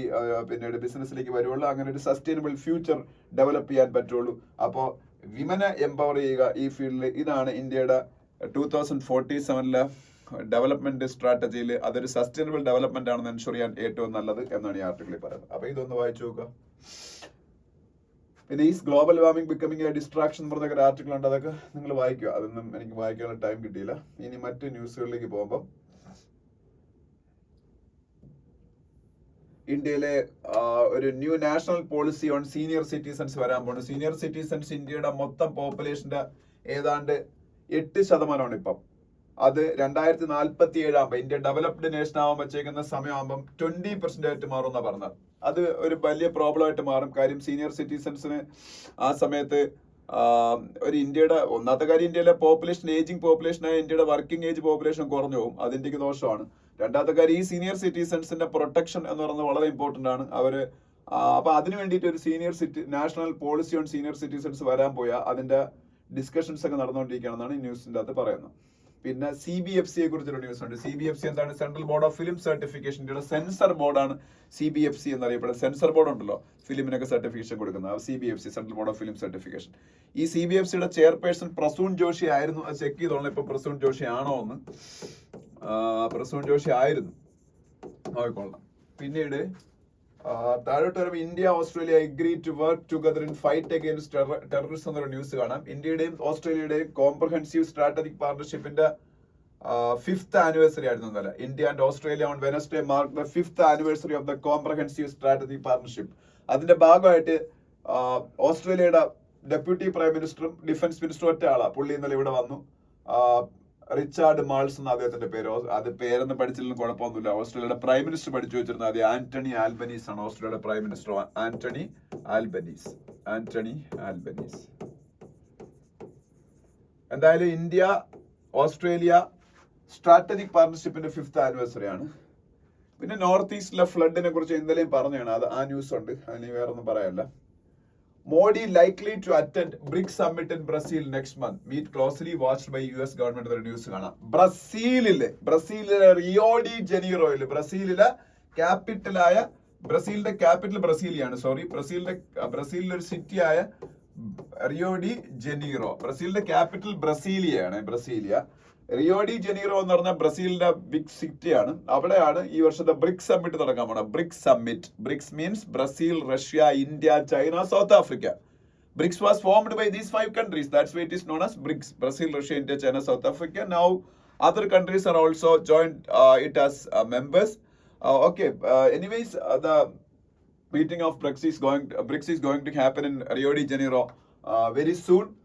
പിന്നീട് ബിസിനസ്സിലേക്ക് വരുള്ളൂ. അങ്ങനെ ഒരു സസ്റ്റൈനബിൾ ഫ്യൂച്ചർ ഡെവലപ്പ് ചെയ്യാൻ പറ്റുള്ളൂ. അപ്പോൾ വിമനെ എംപവർ ചെയ്യുക ഈ ഫീൽഡിൽ, ഇതാണ് ഇന്ത്യയുടെ 2047 ഡെവലപ്മെന്റ് സ്ട്രാറ്റജിയിൽ അതൊരു സസ്റ്റൈനബിൾ ഡെവലപ്മെന്റ് ആണെന്ന് എൻഷുർ ചെയ്യാൻ ഏറ്റവും നല്ലത് എന്നാണ് ഈ ആർട്ടിക്കിളിൽ പറയുന്നത്. അപ്പൊ ഇതൊന്ന് വായിച്ചു നോക്കുക. പിന്നെ ഈ global warming becoming A distraction എന്ന് പറഞ്ഞ ഒരു ആർട്ടിക്കിൾ ഉണ്ട്, അതൊക്കെ നിങ്ങൾ വായിക്കുക. അതൊന്നും എനിക്ക് വായിക്കാനുള്ള ടൈം കിട്ടിയില്ല. ഇനി മറ്റ് ന്യൂസുകളിലേക്ക് പോകുമ്പോൾ, ഇന്ത്യയിലെ ഒരു new national policy on senior citizens വരാൻ പോകുന്നു. സീനിയർ സിറ്റിസൺസ് ഇന്ത്യയുടെ മൊത്തം പോപ്പുലേഷന്റെ ഏതാണ്ട് 8% ഇപ്പം. അത് 2047 ആകുമ്പോൾ ഇന്ത്യ ഡെവലപ്ഡ് നേഷൻ ആവാൻ വെച്ചേക്കുന്ന സമയമാകുമ്പം 20% മാറുമെന്നാ പറഞ്ഞത്. അത് ഒരു വലിയ പ്രോബ്ലം ആയിട്ട് മാറും. കാര്യം സീനിയർ സിറ്റിസൺസിന് ആ സമയത്ത് ഒരു ഒന്നാമത്തെ കാര്യം ഇന്ത്യയിലെ പോപ്പുലേഷൻ ഏജിങ് പോപ്പുലേഷനായ ഇന്ത്യയുടെ വർക്കിംഗ് ഏജ് പോപ്പുലേഷൻ കുറഞ്ഞു പോകും. അത് ഇന്ത്യക്ക് ദോഷമാണ്. രണ്ടാമത്തെ കാര്യം ഈ സീനിയർ സിറ്റിസൺസിന്റെ പ്രൊട്ടക്ഷൻ എന്ന് പറയുന്നത് വളരെ ഇമ്പോർട്ടന്റ് ആണ്. അപ്പൊ അതിന് വേണ്ടിയിട്ട് ഒരു national policy on senior citizens വരാൻ പോയാൽ അതിന്റെ ഡിസ്കഷൻസ് ഒക്കെ നടന്നുകൊണ്ടിരിക്കുകയാണെന്നാണ് ഈ ന്യൂസിന്റെ അകത്ത് പറയുന്നത്. പിന്നെ CBFC കുറിച്ചൊരു ന്യൂസ് ഉണ്ട്. CBFC എന്താണ്? Central board of film certification. ഇന്ത്യയുടെ സെൻസർ ബോർഡാണ് CBFC എന്നറിയപ്പെടുന്നത്. സെൻസർ ബോർഡ് ഉണ്ടല്ലോ, ഫിലിമിനൊക്കെ സർട്ടിഫിക്കേഷൻ കൊടുക്കുന്നത്, CBFC, central board of film certification. ഈ CBFCയുടെ ചെയർപേഴ്സൺ പ്രസൂൺ ജോഷി ആയിരുന്നു. അത് ചെക്ക് ചെയ്തോളാം ഇപ്പൊ പ്രസൂൺ ജോഷി ആണോ എന്ന്. പ്രസൂൺ ജോഷി ആയിരുന്നു, നോക്കിക്കൊള്ളാം. പിന്നീട് താഴോട്ട് വരുമ്പോൾ India Australia agree to work together in fight against terrorism എന്നൊരു ന്യൂസ് കാണാം. ഇന്ത്യയുടെയും ഓസ്ട്രേലിയയുടെയും കോംപ്രഹെൻസീവ് സ്ട്രാറ്റജിക് പാർട്ണർഷിപ്പിന്റെ 5th ആനിവേഴ്സറി ആയിരുന്നു ഇന്നലെ. India and Australia on Wednesday mark the 5th anniversary of the comprehensive strategic partnership. അതിന്റെ ഭാഗമായിട്ട് ഓസ്ട്രേലിയയുടെ ഡെപ്യൂട്ടി പ്രൈം മിനിസ്റ്ററും ഡിഫൻസ് മിനിസ്റ്ററും ഒറ്റ ആളാ, പുള്ളി ഇന്നലെ ഇവിടെ വന്നു. റിച്ചാർഡ് മാൾസ് എന്ന അദ്ദേഹത്തിന്റെ പേര്. അത് പേരൊന്നും പഠിച്ചില്ലെങ്കിലും കുഴപ്പമൊന്നുമില്ല. ഓസ്ട്രേലിയയുടെ പ്രൈം മിനിസ്റ്റർ പഠിച്ചു വെച്ചിരുന്നത് ആദ്യം ആന്റണി ആൽബനീസ് ആണ്. ഓസ്ട്രേലിയയുടെ പ്രൈം മിനിസ്റ്റർ ആന്റണി ആൽബനീസ്. എന്തായാലും ഇന്ത്യ ഓസ്ട്രേലിയ സ്ട്രാറ്റജിക് പാർട്ണർഷിപ്പിന്റെ 5th ആനിവേഴ്സറി ആണ്. പിന്നെ നോർത്ത് ഈസ്റ്റിലെ ഫ്ലഡിനെ കുറിച്ച് ഇന്നലെയും പറഞ്ഞാണ്, അത് ആ ന്യൂസ് ഉണ്ട്, അതിന് വേറെ ഒന്നും പറയാനില്ല. Modi likely to attend BRICS summit in Brazil next month. Meet closely watched by US government എന്നൊരു ന്യൂസ് കാണാം. ബ്രസീലിലെ റിയോ ഡി ജനീറോയിൽ, ബ്രസീലിലെ ക്യാപിറ്റലായ, ബ്രസീലിന്റെ ക്യാപിറ്റൽ ബ്രസീലിയാണ്, ബ്രസീലിലെ ഒരു സിറ്റിയായ റിയോ ഡി ജനീറോ. ബ്രസീലിന്റെ capital Brasilia. Rio de Janeiro എന്ന് പറഞ്ഞാൽ ബ്രസീലിന്റെ ബിഗ് സിറ്റിയാണ്. അവിടെയാണ് ഈ വർഷത്തെ ബ്രിക്സ് സമ്മിറ്റ് നടക്കാൻ പോണത്. BRICS means Brazil, Russia, India, China, South Africa. BRICS was formed by these 5 countries. That's why it is known as BRICS. Brazil, Russia, India, China, South Africa. Now other countries are also joined it as members. Anyways, the meeting of BRICS is going to happen in Rio de Janeiro very soon.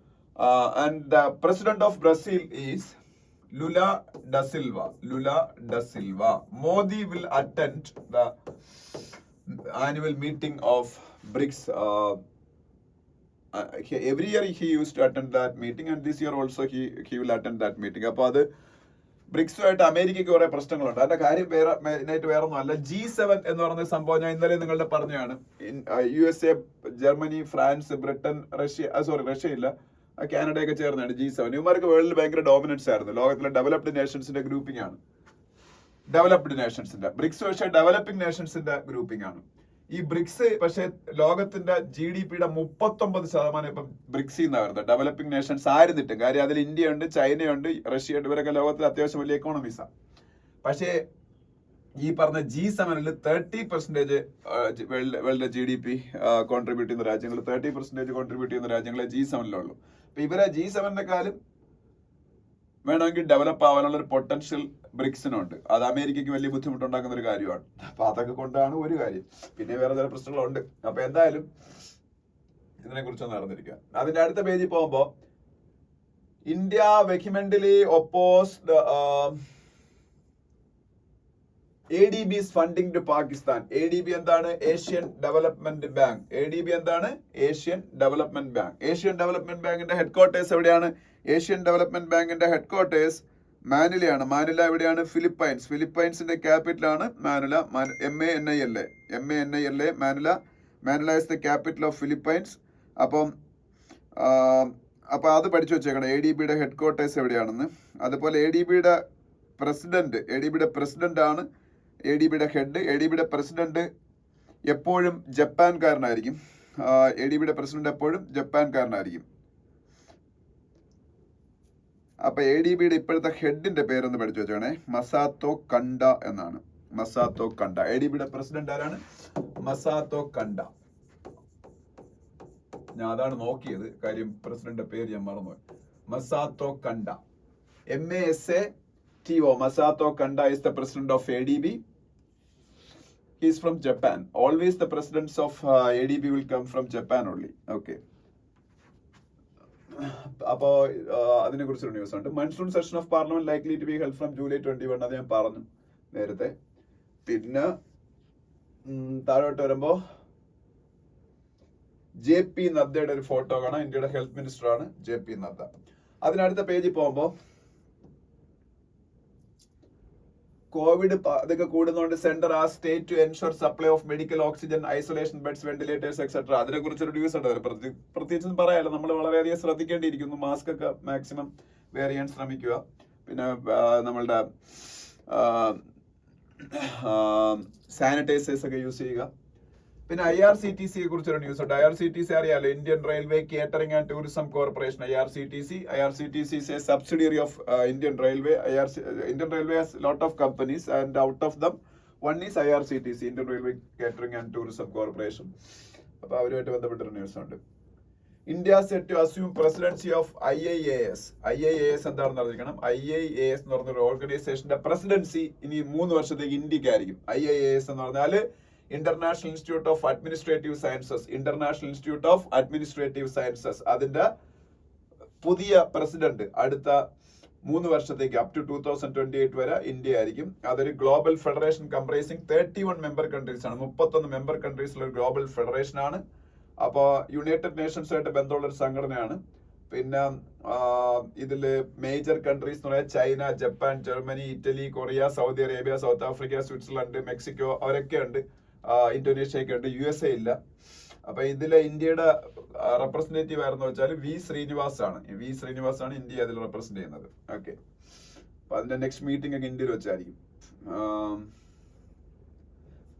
And the president of Brazil is Lula da Silva. Modi will attend the annual meeting of BRICS. Every year he used to attend that meeting, and this year also he will attend that meeting. അപ്പോൾ അത് ബ്രിക്സുമായിട്ട് അമേരിക്കയ്ക്ക് കുറെ പ്രശ്നങ്ങളുണ്ട്. അതിന്റെ കാര്യം മെയിനായിട്ട് വേറെ ഒന്നും അല്ല. G7 എന്ന് പറയുന്ന സംഭവം ഞാൻ ഇന്നലെ നിങ്ങളുടെ പറഞ്ഞാണ്. USA, Germany, France, Britain, Russia ഇല്ല, കാനഡയൊക്കെ ചേർന്നാണ് G7. ഇവന്മാർക്ക് വേൾഡിൽ ഭയങ്കര ഡോമിനൻസ് ആയിരുന്നു. ലോകത്തിലെ ഡെവലപ്ഡ് നേഷൻസിന്റെ ഗ്രൂപ്പിംഗ് ആണ്. ബ്രിക്സ് പക്ഷേ ഡെവലപ്പിംഗ് നേഷൻസിന്റെ ഗ്രൂപ്പിംഗ് ആണ്. ഈ ബ്രിക്സ് പക്ഷേ ലോകത്തിന്റെ GDPയുടെ 39% ഇപ്പം ബ്രിക്സിൽ നിന്നാണ് വരുന്നത്. ഡെവലപ്പിംഗ് നേഷൻസ് ആയിരുന്നിട്ട് കാര്യം അതിൽ ഇന്ത്യയുണ്ട്, ചൈനയുണ്ട്, റഷ്യയുണ്ട്. ഇവരൊക്കെ ലോകത്തിൽ അത്യാവശ്യം വലിയ എക്കോണമീസാണ്. പക്ഷേ ഈ പറഞ്ഞ G7 30% വേൾഡ് GDP കോൺട്രിബ്യൂട്ട് ചെയ്യുന്ന രാജ്യങ്ങൾ, 30% കോൺട്രിബ്യൂട്ട് ചെയ്യുന്ന രാജ്യങ്ങളെ G7 അപ്പൊ ഇവരെ G7-നെക്കാളും വേണമെങ്കിൽ ഡെവലപ്പ് ആവാനുള്ള ഒരു പൊട്ടൻഷ്യൽ ബ്രിക്സിനുണ്ട്. അത് അമേരിക്കയ്ക്ക് വലിയ ബുദ്ധിമുട്ടുണ്ടാക്കുന്ന ഒരു കാര്യമാണ്. അപ്പൊ അതൊക്കെ കൊണ്ടാണ് ഒരു കാര്യം. പിന്നെ വേറെ ചില പ്രശ്നങ്ങളുണ്ട്. അപ്പൊ എന്തായാലും ഇതിനെ കുറിച്ചൊന്ന് അറിഞ്ഞിരിക്കുക. അതിന്റെ അടുത്ത പേജിൽ പോകുമ്പോ India vehemently opposed ADB's funding to Pakistan. ADB എന്താണ്? Asian Development Bank. ADB എന്താണ്? Asian Development Bank. Asian Development ബാങ്കിന്റെ ഹെഡ്ക്വാർട്ടേഴ്സ് എവിടെയാണ്? ഏഷ്യൻ ഡെവലപ്മെന്റ് ബാങ്കിന്റെ ഹെഡ്ക്വാർട്ടേഴ്സ് മാനിലയാണ്. മാനില എവിടെയാണ്? ഫിലിപ്പൈൻസിന്റെ ക്യാപിറ്റലാണ് മാനില. MANILA Manila is the capital of Philippines. അപ്പൊ അത് പഠിച്ചു വെച്ചേക്കണം, ADBയുടെ ഹെഡ്ക്വാർട്ടേഴ്സ് എവിടെയാണെന്ന്. അതുപോലെ ADBയുടെ പ്രസിഡന്റ് ആണ് ADBയുടെ ഹെഡ്. ADBയുടെ പ്രസിഡന്റ് എപ്പോഴും ജപ്പാൻകാരനായിരിക്കും. അപ്പൊ ADBയുടെ ഇപ്പോഴത്തെ ഹെഡിന്റെ പേരൊന്ന് പഠിച്ചു വെച്ചാണേ, മസാത്തോ കണ്ട എന്നാണ്. ADBയുടെ പ്രസിഡന്റ് ആരാണ്? മസാത്തോ കണ്ട. ഞാൻ അതാണ് നോക്കിയത്, കാര്യം പ്രസിഡന്റിന്റെ പേര് ഞാൻ മറന്നുപോയി. മസാത്തോ കണ്ട, MASATO. Masato Kanda is the president of ADB. He is from Japan. Always the presidents of ADB will come from Japan only. Okay. അപ്പോൾ അതിനെ കുറിച്ചൊരു ന്യൂസ് ഉണ്ട്. Monsoon session of parliament likely to be held from July 21. അത് ഞാൻ പറഞ്ഞു നേരത്തെ. പിന്നെ താഴോട്ട് വരുമ്പോ JP നദ്ദയുടെ ഒരു ഫോട്ടോ കാണാം. ഇന്ത്യയുടെ ഹെൽത്ത് മിനിസ്റ്റർ ആണ് JP നദ്ദ. അതിനടുത്ത പേജിൽ പോകുമ്പോ കോവിഡ് ഇതൊക്കെ കൂടുന്നതുകൊണ്ട് സെന്റർ ആ state to ensure supply of medical oxygen, isolation beds, ventilators etcetera. അതിനെ കുറിച്ചൊരു ന്യൂസ് ഉണ്ട്. പ്രത്യേകിച്ചൊന്നും പറയാമല്ലോ, നമ്മൾ വളരെയധികം ശ്രദ്ധിക്കേണ്ടിയിരിക്കുന്നു. മാസ്ക് ഒക്കെ മാക്സിമം വെയർ ചെയ്യാൻ ശ്രമിക്കുക. പിന്നെ നമ്മളുടെ സാനിറ്റൈസേഴ്സ് ഒക്കെ യൂസ് ചെയ്യുക. പിന്നെ IRCTC കുറിച്ചൊരു ന്യൂസ് ഉണ്ട്. IRCTC അറിയാലോ, Indian railway catering and tourism corporation. IRCTC is a subsidiary of Indian Railway. Indian Railway has lot of companies, and out of them one is IRCTC, Indian Railway Catering and Tourism Corporation. അപ്പോൾ അവരുമായിട്ട് ബന്ധപ്പെട്ടൊരു news ഉണ്ട്. India set to assume presidency of IAAS. IAAS എന്താണെന്ന് അറിയിക്കണം. IAAS എന്ന് പറഞ്ഞൊരു ഓർഗനൈസേഷന്റെ presidency ഇനി 3 വർഷത്തേക്ക് ഇന്ത്യക്കായിരിക്കും. IAAS എന്ന് പറഞ്ഞാൽ international institute of administrative sciences. അതിന്റെ പുതിയ പ്രസിഡന്റ് അടുത്ത 3 വർഷത്തേക്ക് അപ് ടു 2028 വരെ ഇന്ത്യ ആയിരിക്കും. അതൊരു global federation comprising 31 member countries ആണ്. 31 മെമ്പർ കൺട്രീസിലുള്ള ഒരു ഗ്ലോബൽ ഫെഡറേഷൻ ആണ്. അപ്പോൾ യുണൈറ്റഡ് നേഷൻസുമായിട്ട് ബന്ധമുള്ള ഒരു സംഘടനയാണ്. പിന്നെ ഇതില് മേജർ കൺട്രീസ് എന്ന് പറഞ്ഞാൽ China, Japan, Germany, Italy, Korea, Saudi Arabia, south Africa, Switzerland, Mexico, അവരൊക്കെ ഉണ്ട്. ഇന്തോനേഷ്യ ഒക്കെ ഉണ്ട്. USA ഇല്ല. അപ്പൊ ഇതിലെ ഇന്ത്യയുടെ റെപ്രസെന്റേറ്റീവ് ആയിരുന്നു വെച്ചാൽ V. ശ്രീനിവാസ് ആണ് ഇന്ത്യ അതിൽ റെപ്രസെന്റ് ചെയ്യുന്നത്. ഓക്കെ, അപ്പൊ അതിന്റെ നെക്സ്റ്റ് മീറ്റിംഗ് ഒക്കെ ഇന്ത്യയിൽ വെച്ചായിരിക്കും.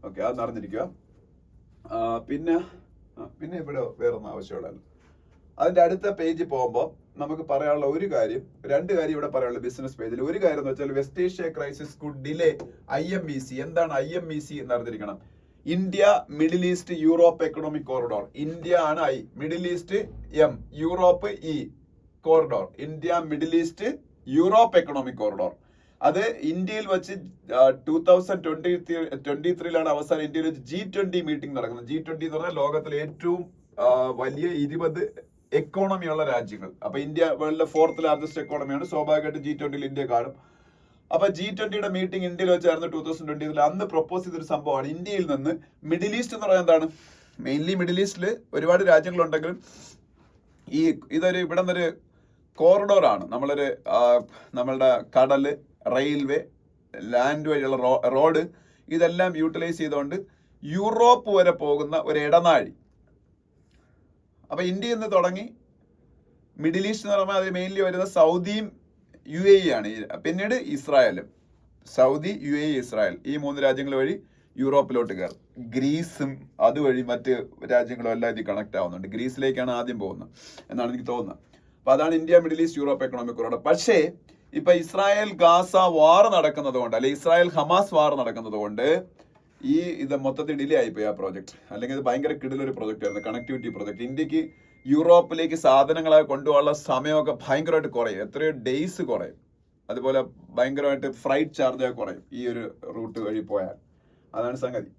ഓക്കെ, അത് നടന്നിരിക്കുക. പിന്നെ ഇവിടെ വേറൊന്നും ആവശ്യമുള്ളല്ലോ. അതിന്റെ അടുത്ത പേജ് പോകുമ്പോൾ നമുക്ക് പറയാനുള്ള രണ്ട് കാര്യം ഇവിടെ പറയാനുള്ള ബിസിനസ് പേജിൽ. ഒരു കാര്യം എന്ന് വെച്ചാൽ west Asia crisis could delay IMEC. എന്താണ് IMEC എന്ന് അറിഞ്ഞിരിക്കണം. India middle east Europe economic corridor. India ആണ് I, middle east M, Europe E, corridor. India middle east Europe economic corridor. അത് ഇന്ത്യയിൽ വെച്ച് 2023 അവസാനം ഇന്ത്യയിൽ വെച്ച് G20 മീറ്റിംഗ് നടക്കുന്നത്. G20 എന്ന് പറഞ്ഞാൽ ലോകത്തിലെ ഏറ്റവും വലിയ 20 എക്കോണമിയുള്ള രാജ്യങ്ങൾ. അപ്പൊ ഇന്ത്യ വേൾഡിലെ 4th ലാർജസ്റ്റ് എക്കോണമിയാണ്. സ്വാഭാവികമായിട്ട് G20 ഇന്ത്യ കാണും. അപ്പൊ G20 മീറ്റിംഗ് ഇന്ത്യയിൽ വെച്ചായിരുന്നു 2020. അന്ന് പ്രപ്പോസ് ചെയ്തൊരു സംഭവമാണ് ഇന്ത്യയിൽ നിന്ന് മിഡിൽ ഈസ്റ്റ് എന്ന് പറയുന്നത്. എന്താണ് മെയിൻലി മിഡിൽ ഈസ്റ്റിൽ ഒരുപാട് രാജ്യങ്ങളുണ്ടെങ്കിലും ഇതൊരു ഇവിടെ നിന്നൊരു കോറിഡോർ ആണ്. നമ്മളുടെ കടല്, റെയിൽവേ, ലാൻഡ് വഴിയുള്ള റോഡ് ഇതെല്ലാം യൂട്ടിലൈസ് ചെയ്തുകൊണ്ട് യൂറോപ്പ് വരെ പോകുന്ന ഒരു ഇടനാഴി. അപ്പൊ ഇന്ത്യയിൽ നിന്ന് തുടങ്ങി മിഡിൽ ഈസ്റ്റ് എന്ന് പറയുമ്പോൾ അത് മെയിൻലി വരുന്ന സൗദിയും UAE ആണ്. പിന്നീട് ഇസ്രായേലും. സൗദി, UAE, ഇസ്രായേൽ ഈ 3 രാജ്യങ്ങൾ വഴി യൂറോപ്പിലോട്ട് കയറും. ഗ്രീസും അതുവഴി മറ്റ് രാജ്യങ്ങളും എല്ലാം ഇത് കണക്ട് ആവുന്നുണ്ട്. ഗ്രീസിലേക്കാണ് ആദ്യം പോകുന്നത് എന്നാണ് എനിക്ക് തോന്നുന്നത്. അപ്പൊ അതാണ് India middle east Europe economic corridor. പക്ഷേ ഇപ്പൊ ഇസ്രായേൽ ഗാസ വാർ നടക്കുന്നത് കൊണ്ട്, അല്ലെ ഇസ്രായേൽ ഹമാസ് വാർ നടക്കുന്നത് കൊണ്ട് ഇത് മൊത്തത്തിൽ ഡിലേ ആയിപ്പോയി ആ പ്രോജക്ട്. അല്ലെങ്കിൽ ഇത് ഭയങ്കര കിടിലൊരു പ്രോജക്റ്റ് ആയിരുന്നു, കണക്ടിവിറ്റി പ്രോജക്ട്. ഇന്ത്യക്ക് യൂറോപ്പിലേക്ക് സാധനങ്ങളെ കൊണ്ടുപോകാനുള്ള സമയമൊക്കെ ഭയങ്കരമായിട്ട് കുറയും. എത്രയോ ഡേയ്സ് കുറയും. അതുപോലെ ഭയങ്കരമായിട്ട് ഫ്ലൈറ്റ് ചാർജ് കുറയും ഈ ഒരു റൂട്ട് വഴി പോയാൽ. അതാണ് സംഗതി.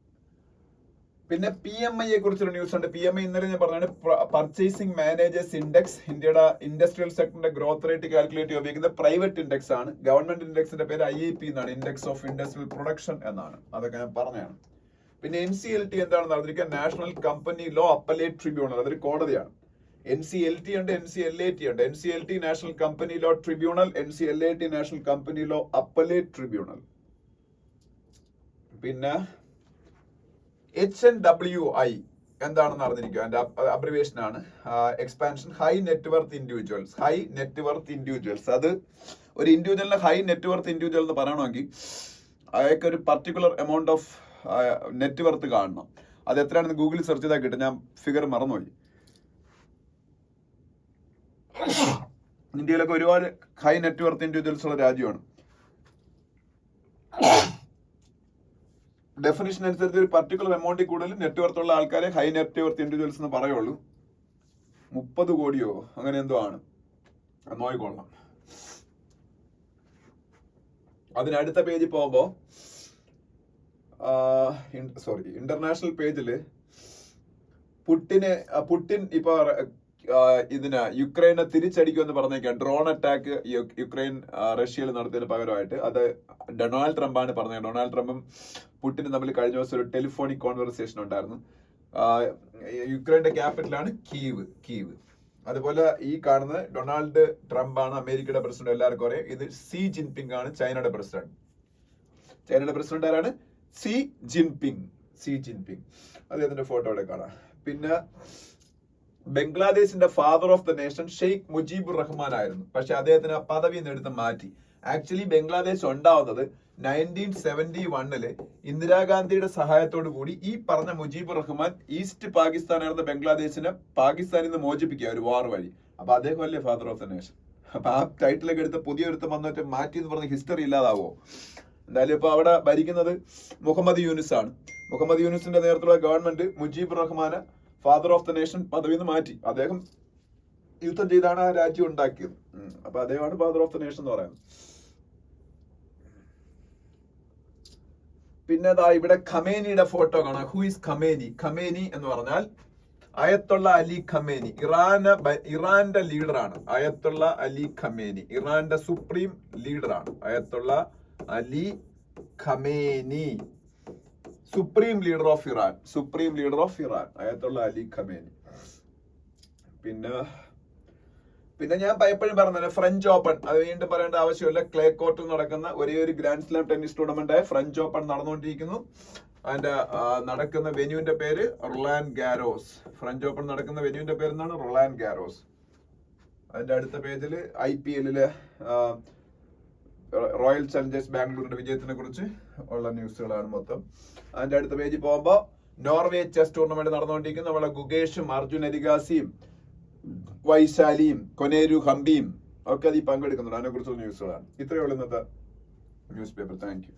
പിന്നെ PMI കുറിച്ചൊരു ന്യൂസ് ഉണ്ട്. PMI ഇന്നലെ ഞാൻ പറഞ്ഞാണ് പർച്ചേസിംഗ് മാനേജേഴ്സ് ഇൻഡെക്സ്. ഇന്ത്യയുടെ ഇൻഡസ്ട്രിയൽ സെക്ടറിന്റെ ഗ്രോത്ത് റേറ്റ് കാൽക്കുലേറ്റ് ഉപയോഗിക്കുന്ന പ്രൈവറ്റ് ഇൻഡെക്സ് ആണ്. ഗവൺമെന്റ് ഇൻഡെക്സിന്റെ പേര് IIP എന്നാണ്, ഇൻഡെക്സ് ഓഫ് ഇൻഡസ്ട്രിയൽ പ്രൊഡക്ഷൻ എന്നാണ്. അതൊക്കെ ഞാൻ പറഞ്ഞതാണ്. പിന്നെ NCLT എന്താണെന്ന് അറിഞ്ഞിരിക്കുക. National company law appellate tribunal. അതൊരു കോടതിയാണ്. NCLT ഉണ്ട്, NCLAT ഉണ്ട്. NCLT national company law tribunal, NCLAT national company law appellate tribunal. പിന്നെ HNWI എന്താണെന്ന് അറിഞ്ഞിരിക്കുക. അതിന്റെ അബ്രിവേഷൻ ആണ്, എക്സ്പാൻഷൻ ഹൈ നെറ്റ്വർത്ത് ഇൻഡിവിജ്വൽസ്. അത് ഒരു ഇൻഡിവിജ്വലിന്റെ ഹൈ നെറ്റ്വർത്ത് ഇൻഡിവിജ്വൽ എന്ന് പറയണമെങ്കിൽ അയാൾക്ക് ഒരു പർട്ടിക്കുലർ എമൗണ്ട് ഓഫ് നെറ്റ്വർത്ത് കാണണം. അത് എത്രയാണെന്ന് ഗൂഗിളിൽ സെർച്ച് ചെയ്താൽ കിട്ടും. ഞാൻ ഫിഗർ മറന്നുപോയി. ഇന്ത്യയിലൊക്കെ ഒരുപാട് ഹൈ നെറ്റ്വർത്ത് ഇൻഡിവിജ്വൽസ് ഉള്ള രാജ്യമാണ്. ഡെഫിനിഷൻ അനുസരിച്ച് ഒരു പർട്ടിക്കുലർ എമൗണ്ടിൽ കൂടുതൽ നെറ്റ്വർത്ത് ഉള്ള ആൾക്കാരെ ഹൈ നെറ്റ്വർത്ത് ഇൻഡിവിജ്വൽസ് എന്ന് പറയുള്ളൂ. 30 കോടിയോ അങ്ങനെ എന്തോ ആണ്. നോയിക്കൊള്ളാം. അതിനടുത്ത പേജിൽ പോകുമ്പോ ഇന്റർനാഷണൽ പേജില് പുടിൻ ഇപ്പൊ യുക്രൈനെ തിരിച്ചടിക്കുമെന്ന് പറഞ്ഞേക്കാം. ഡ്രോൺ അറ്റാക്ക് യുക്രൈൻ റഷ്യയിൽ നടത്തിയതിന് പകരമായിട്ട് അത് ഡൊണാൾഡ് ട്രംപാണ് പറഞ്ഞത്. ഡൊണാൾഡ് ട്രംപും പുടിനും തമ്മിൽ കഴിഞ്ഞ ദിവസം ഒരു ടെലിഫോണിക് കോൺവെർസേഷൻ ഉണ്ടായിരുന്നു. യുക്രൈന്റെ ക്യാപിറ്റലാണ് കീവ്. അതുപോലെ ഈ കാണുന്നത് ഡൊണാൾഡ് ട്രംപ് ആണ് അമേരിക്കയുടെ പ്രസിഡന്റ്. എല്ലാവർക്കും അറിയാം. ഇത് സി ജിൻപിങ് ആണ് ചൈനയുടെ പ്രസിഡന്റ്. ചൈനയുടെ പ്രസിഡന്റ് ആരാണ്? C Jinping. അദ്ദേഹത്തിന്റെ ഫോട്ടോ ഇവിടെ കാണാം. പിന്നെ ബംഗ്ലാദേശിന്റെ father of the nation Sheikh Mujibur Rahman ആയിരുന്നു. പക്ഷെ അദ്ദേഹത്തിന് ആ പദവി എടുത്ത് മാറ്റി. ആക്ച്വലി ബംഗ്ലാദേശ് ഉണ്ടാവുന്നത് 1971 ഇന്ദിരാഗാന്ധിയുടെ സഹായത്തോടു കൂടി ഈ പറഞ്ഞ മുജീബുർ റഹ്മാൻ ഈസ്റ്റ് പാകിസ്ഥാനായിരുന്ന ബംഗ്ലാദേശിനെ പാകിസ്ഥാനിൽ നിന്ന് മോചിപ്പിക്കുക ഒരു വാർ വഴി. അപ്പൊ അദ്ദേഹം അല്ലേ ഫാദർ ഓഫ് ദ നേഷൻ? അപ്പൊ ആ ടൈറ്റിലൊക്കെ എടുത്ത് പുതിയൊരുത്തം വന്നിട്ട് മാറ്റി എന്ന് പറഞ്ഞ ഹിസ്റ്ററി ഇല്ലാതാവോ? എന്തായാലും ഇപ്പൊ അവിടെ ഭരിക്കുന്നത് മുഹമ്മദ് യൂനുസ് ആണ്. മുഹമ്മദ് യൂനുസിന്റെ നേതൃത്വത്തിലുള്ള ഗവൺമെന്റ് മുജീബുർ റഹ്മാനെ ഫാദർ ഓഫ് ദ നേഷൻ പദവിന്ന് മാറ്റി. അദ്ദേഹം യുദ്ധം ചെയ്താണ് ആ രാജ്യം ഉണ്ടാക്കിയത്. അപ്പൊ അദ്ദേഹമാണ് ഫാദർ ഓഫ് ദ നേഷൻ എന്ന് പറയുന്നത്. പിന്നെ ഇവിടെ ഖമേനിയുടെ ഫോട്ടോ കാണാം. Who is Khamenei? ഖമേനി എന്ന് പറഞ്ഞാൽ അയത്തുള്ള അലി ഖമേനി, ഇറാന്റെ ലീഡറാണ്. അയത്തുള്ള അലി ഖമേനി ഇറാന്റെ സുപ്രീം ലീഡറാണ്. Ayatollah Ali Khamenei, supreme leader of Iran. Supreme leader of Iran Ayatollah Ali Khamenei. പിന്നെ ഞാൻ എപ്പോഴും പറഞ്ഞത് ഫ്രഞ്ച് ഓപ്പൺ, അത് വീണ്ടും പറയേണ്ട ആവശ്യമില്ല. ക്ലേ കോർട്ടിൽ നടക്കുന്ന ഒരേ ഒരു grand slam tennis tournament French open നടന്നുകൊണ്ടിരിക്കുന്നു. അതിന്റെ നടക്കുന്ന വെന്യൂവിന്റെ പേര് റൊളാൻഡ് ഗാരോസ്. ഫ്രഞ്ച് ഓപ്പൺ നടക്കുന്ന വെന്യൂവിന്റെ പേര് എന്താണ്? റൊളാൻഡ് ഗാരോസ്. അതിന്റെ അടുത്ത പേജിൽ IPL റോയൽ ചലഞ്ചേഴ്സ് ബാംഗ്ലൂരിന്റെ വിജയത്തിനെ കുറിച്ച് ഉള്ള ന്യൂസുകളാണ് മൊത്തം. അതിന്റെ അടുത്ത പേജിൽ പോകുമ്പോൾ നോർവേ ചെസ് ടൂർണമെന്റ് നടന്നുകൊണ്ടിരിക്കുന്നു. നമ്മളെ ഗുഗേഷും അർജുൻ അരിഗാസിയും വൈശാലിയും കൊനേരു ഹംപിയും ഒക്കെ അതിൽ പങ്കെടുക്കുന്നുണ്ട്. അതിനെ കുറിച്ചുള്ള ന്യൂസുകളാണ്. ഇത്രയേ ഉള്ളൂ ഇന്നത്തെ ന്യൂസ് പേപ്പർ. Thank you.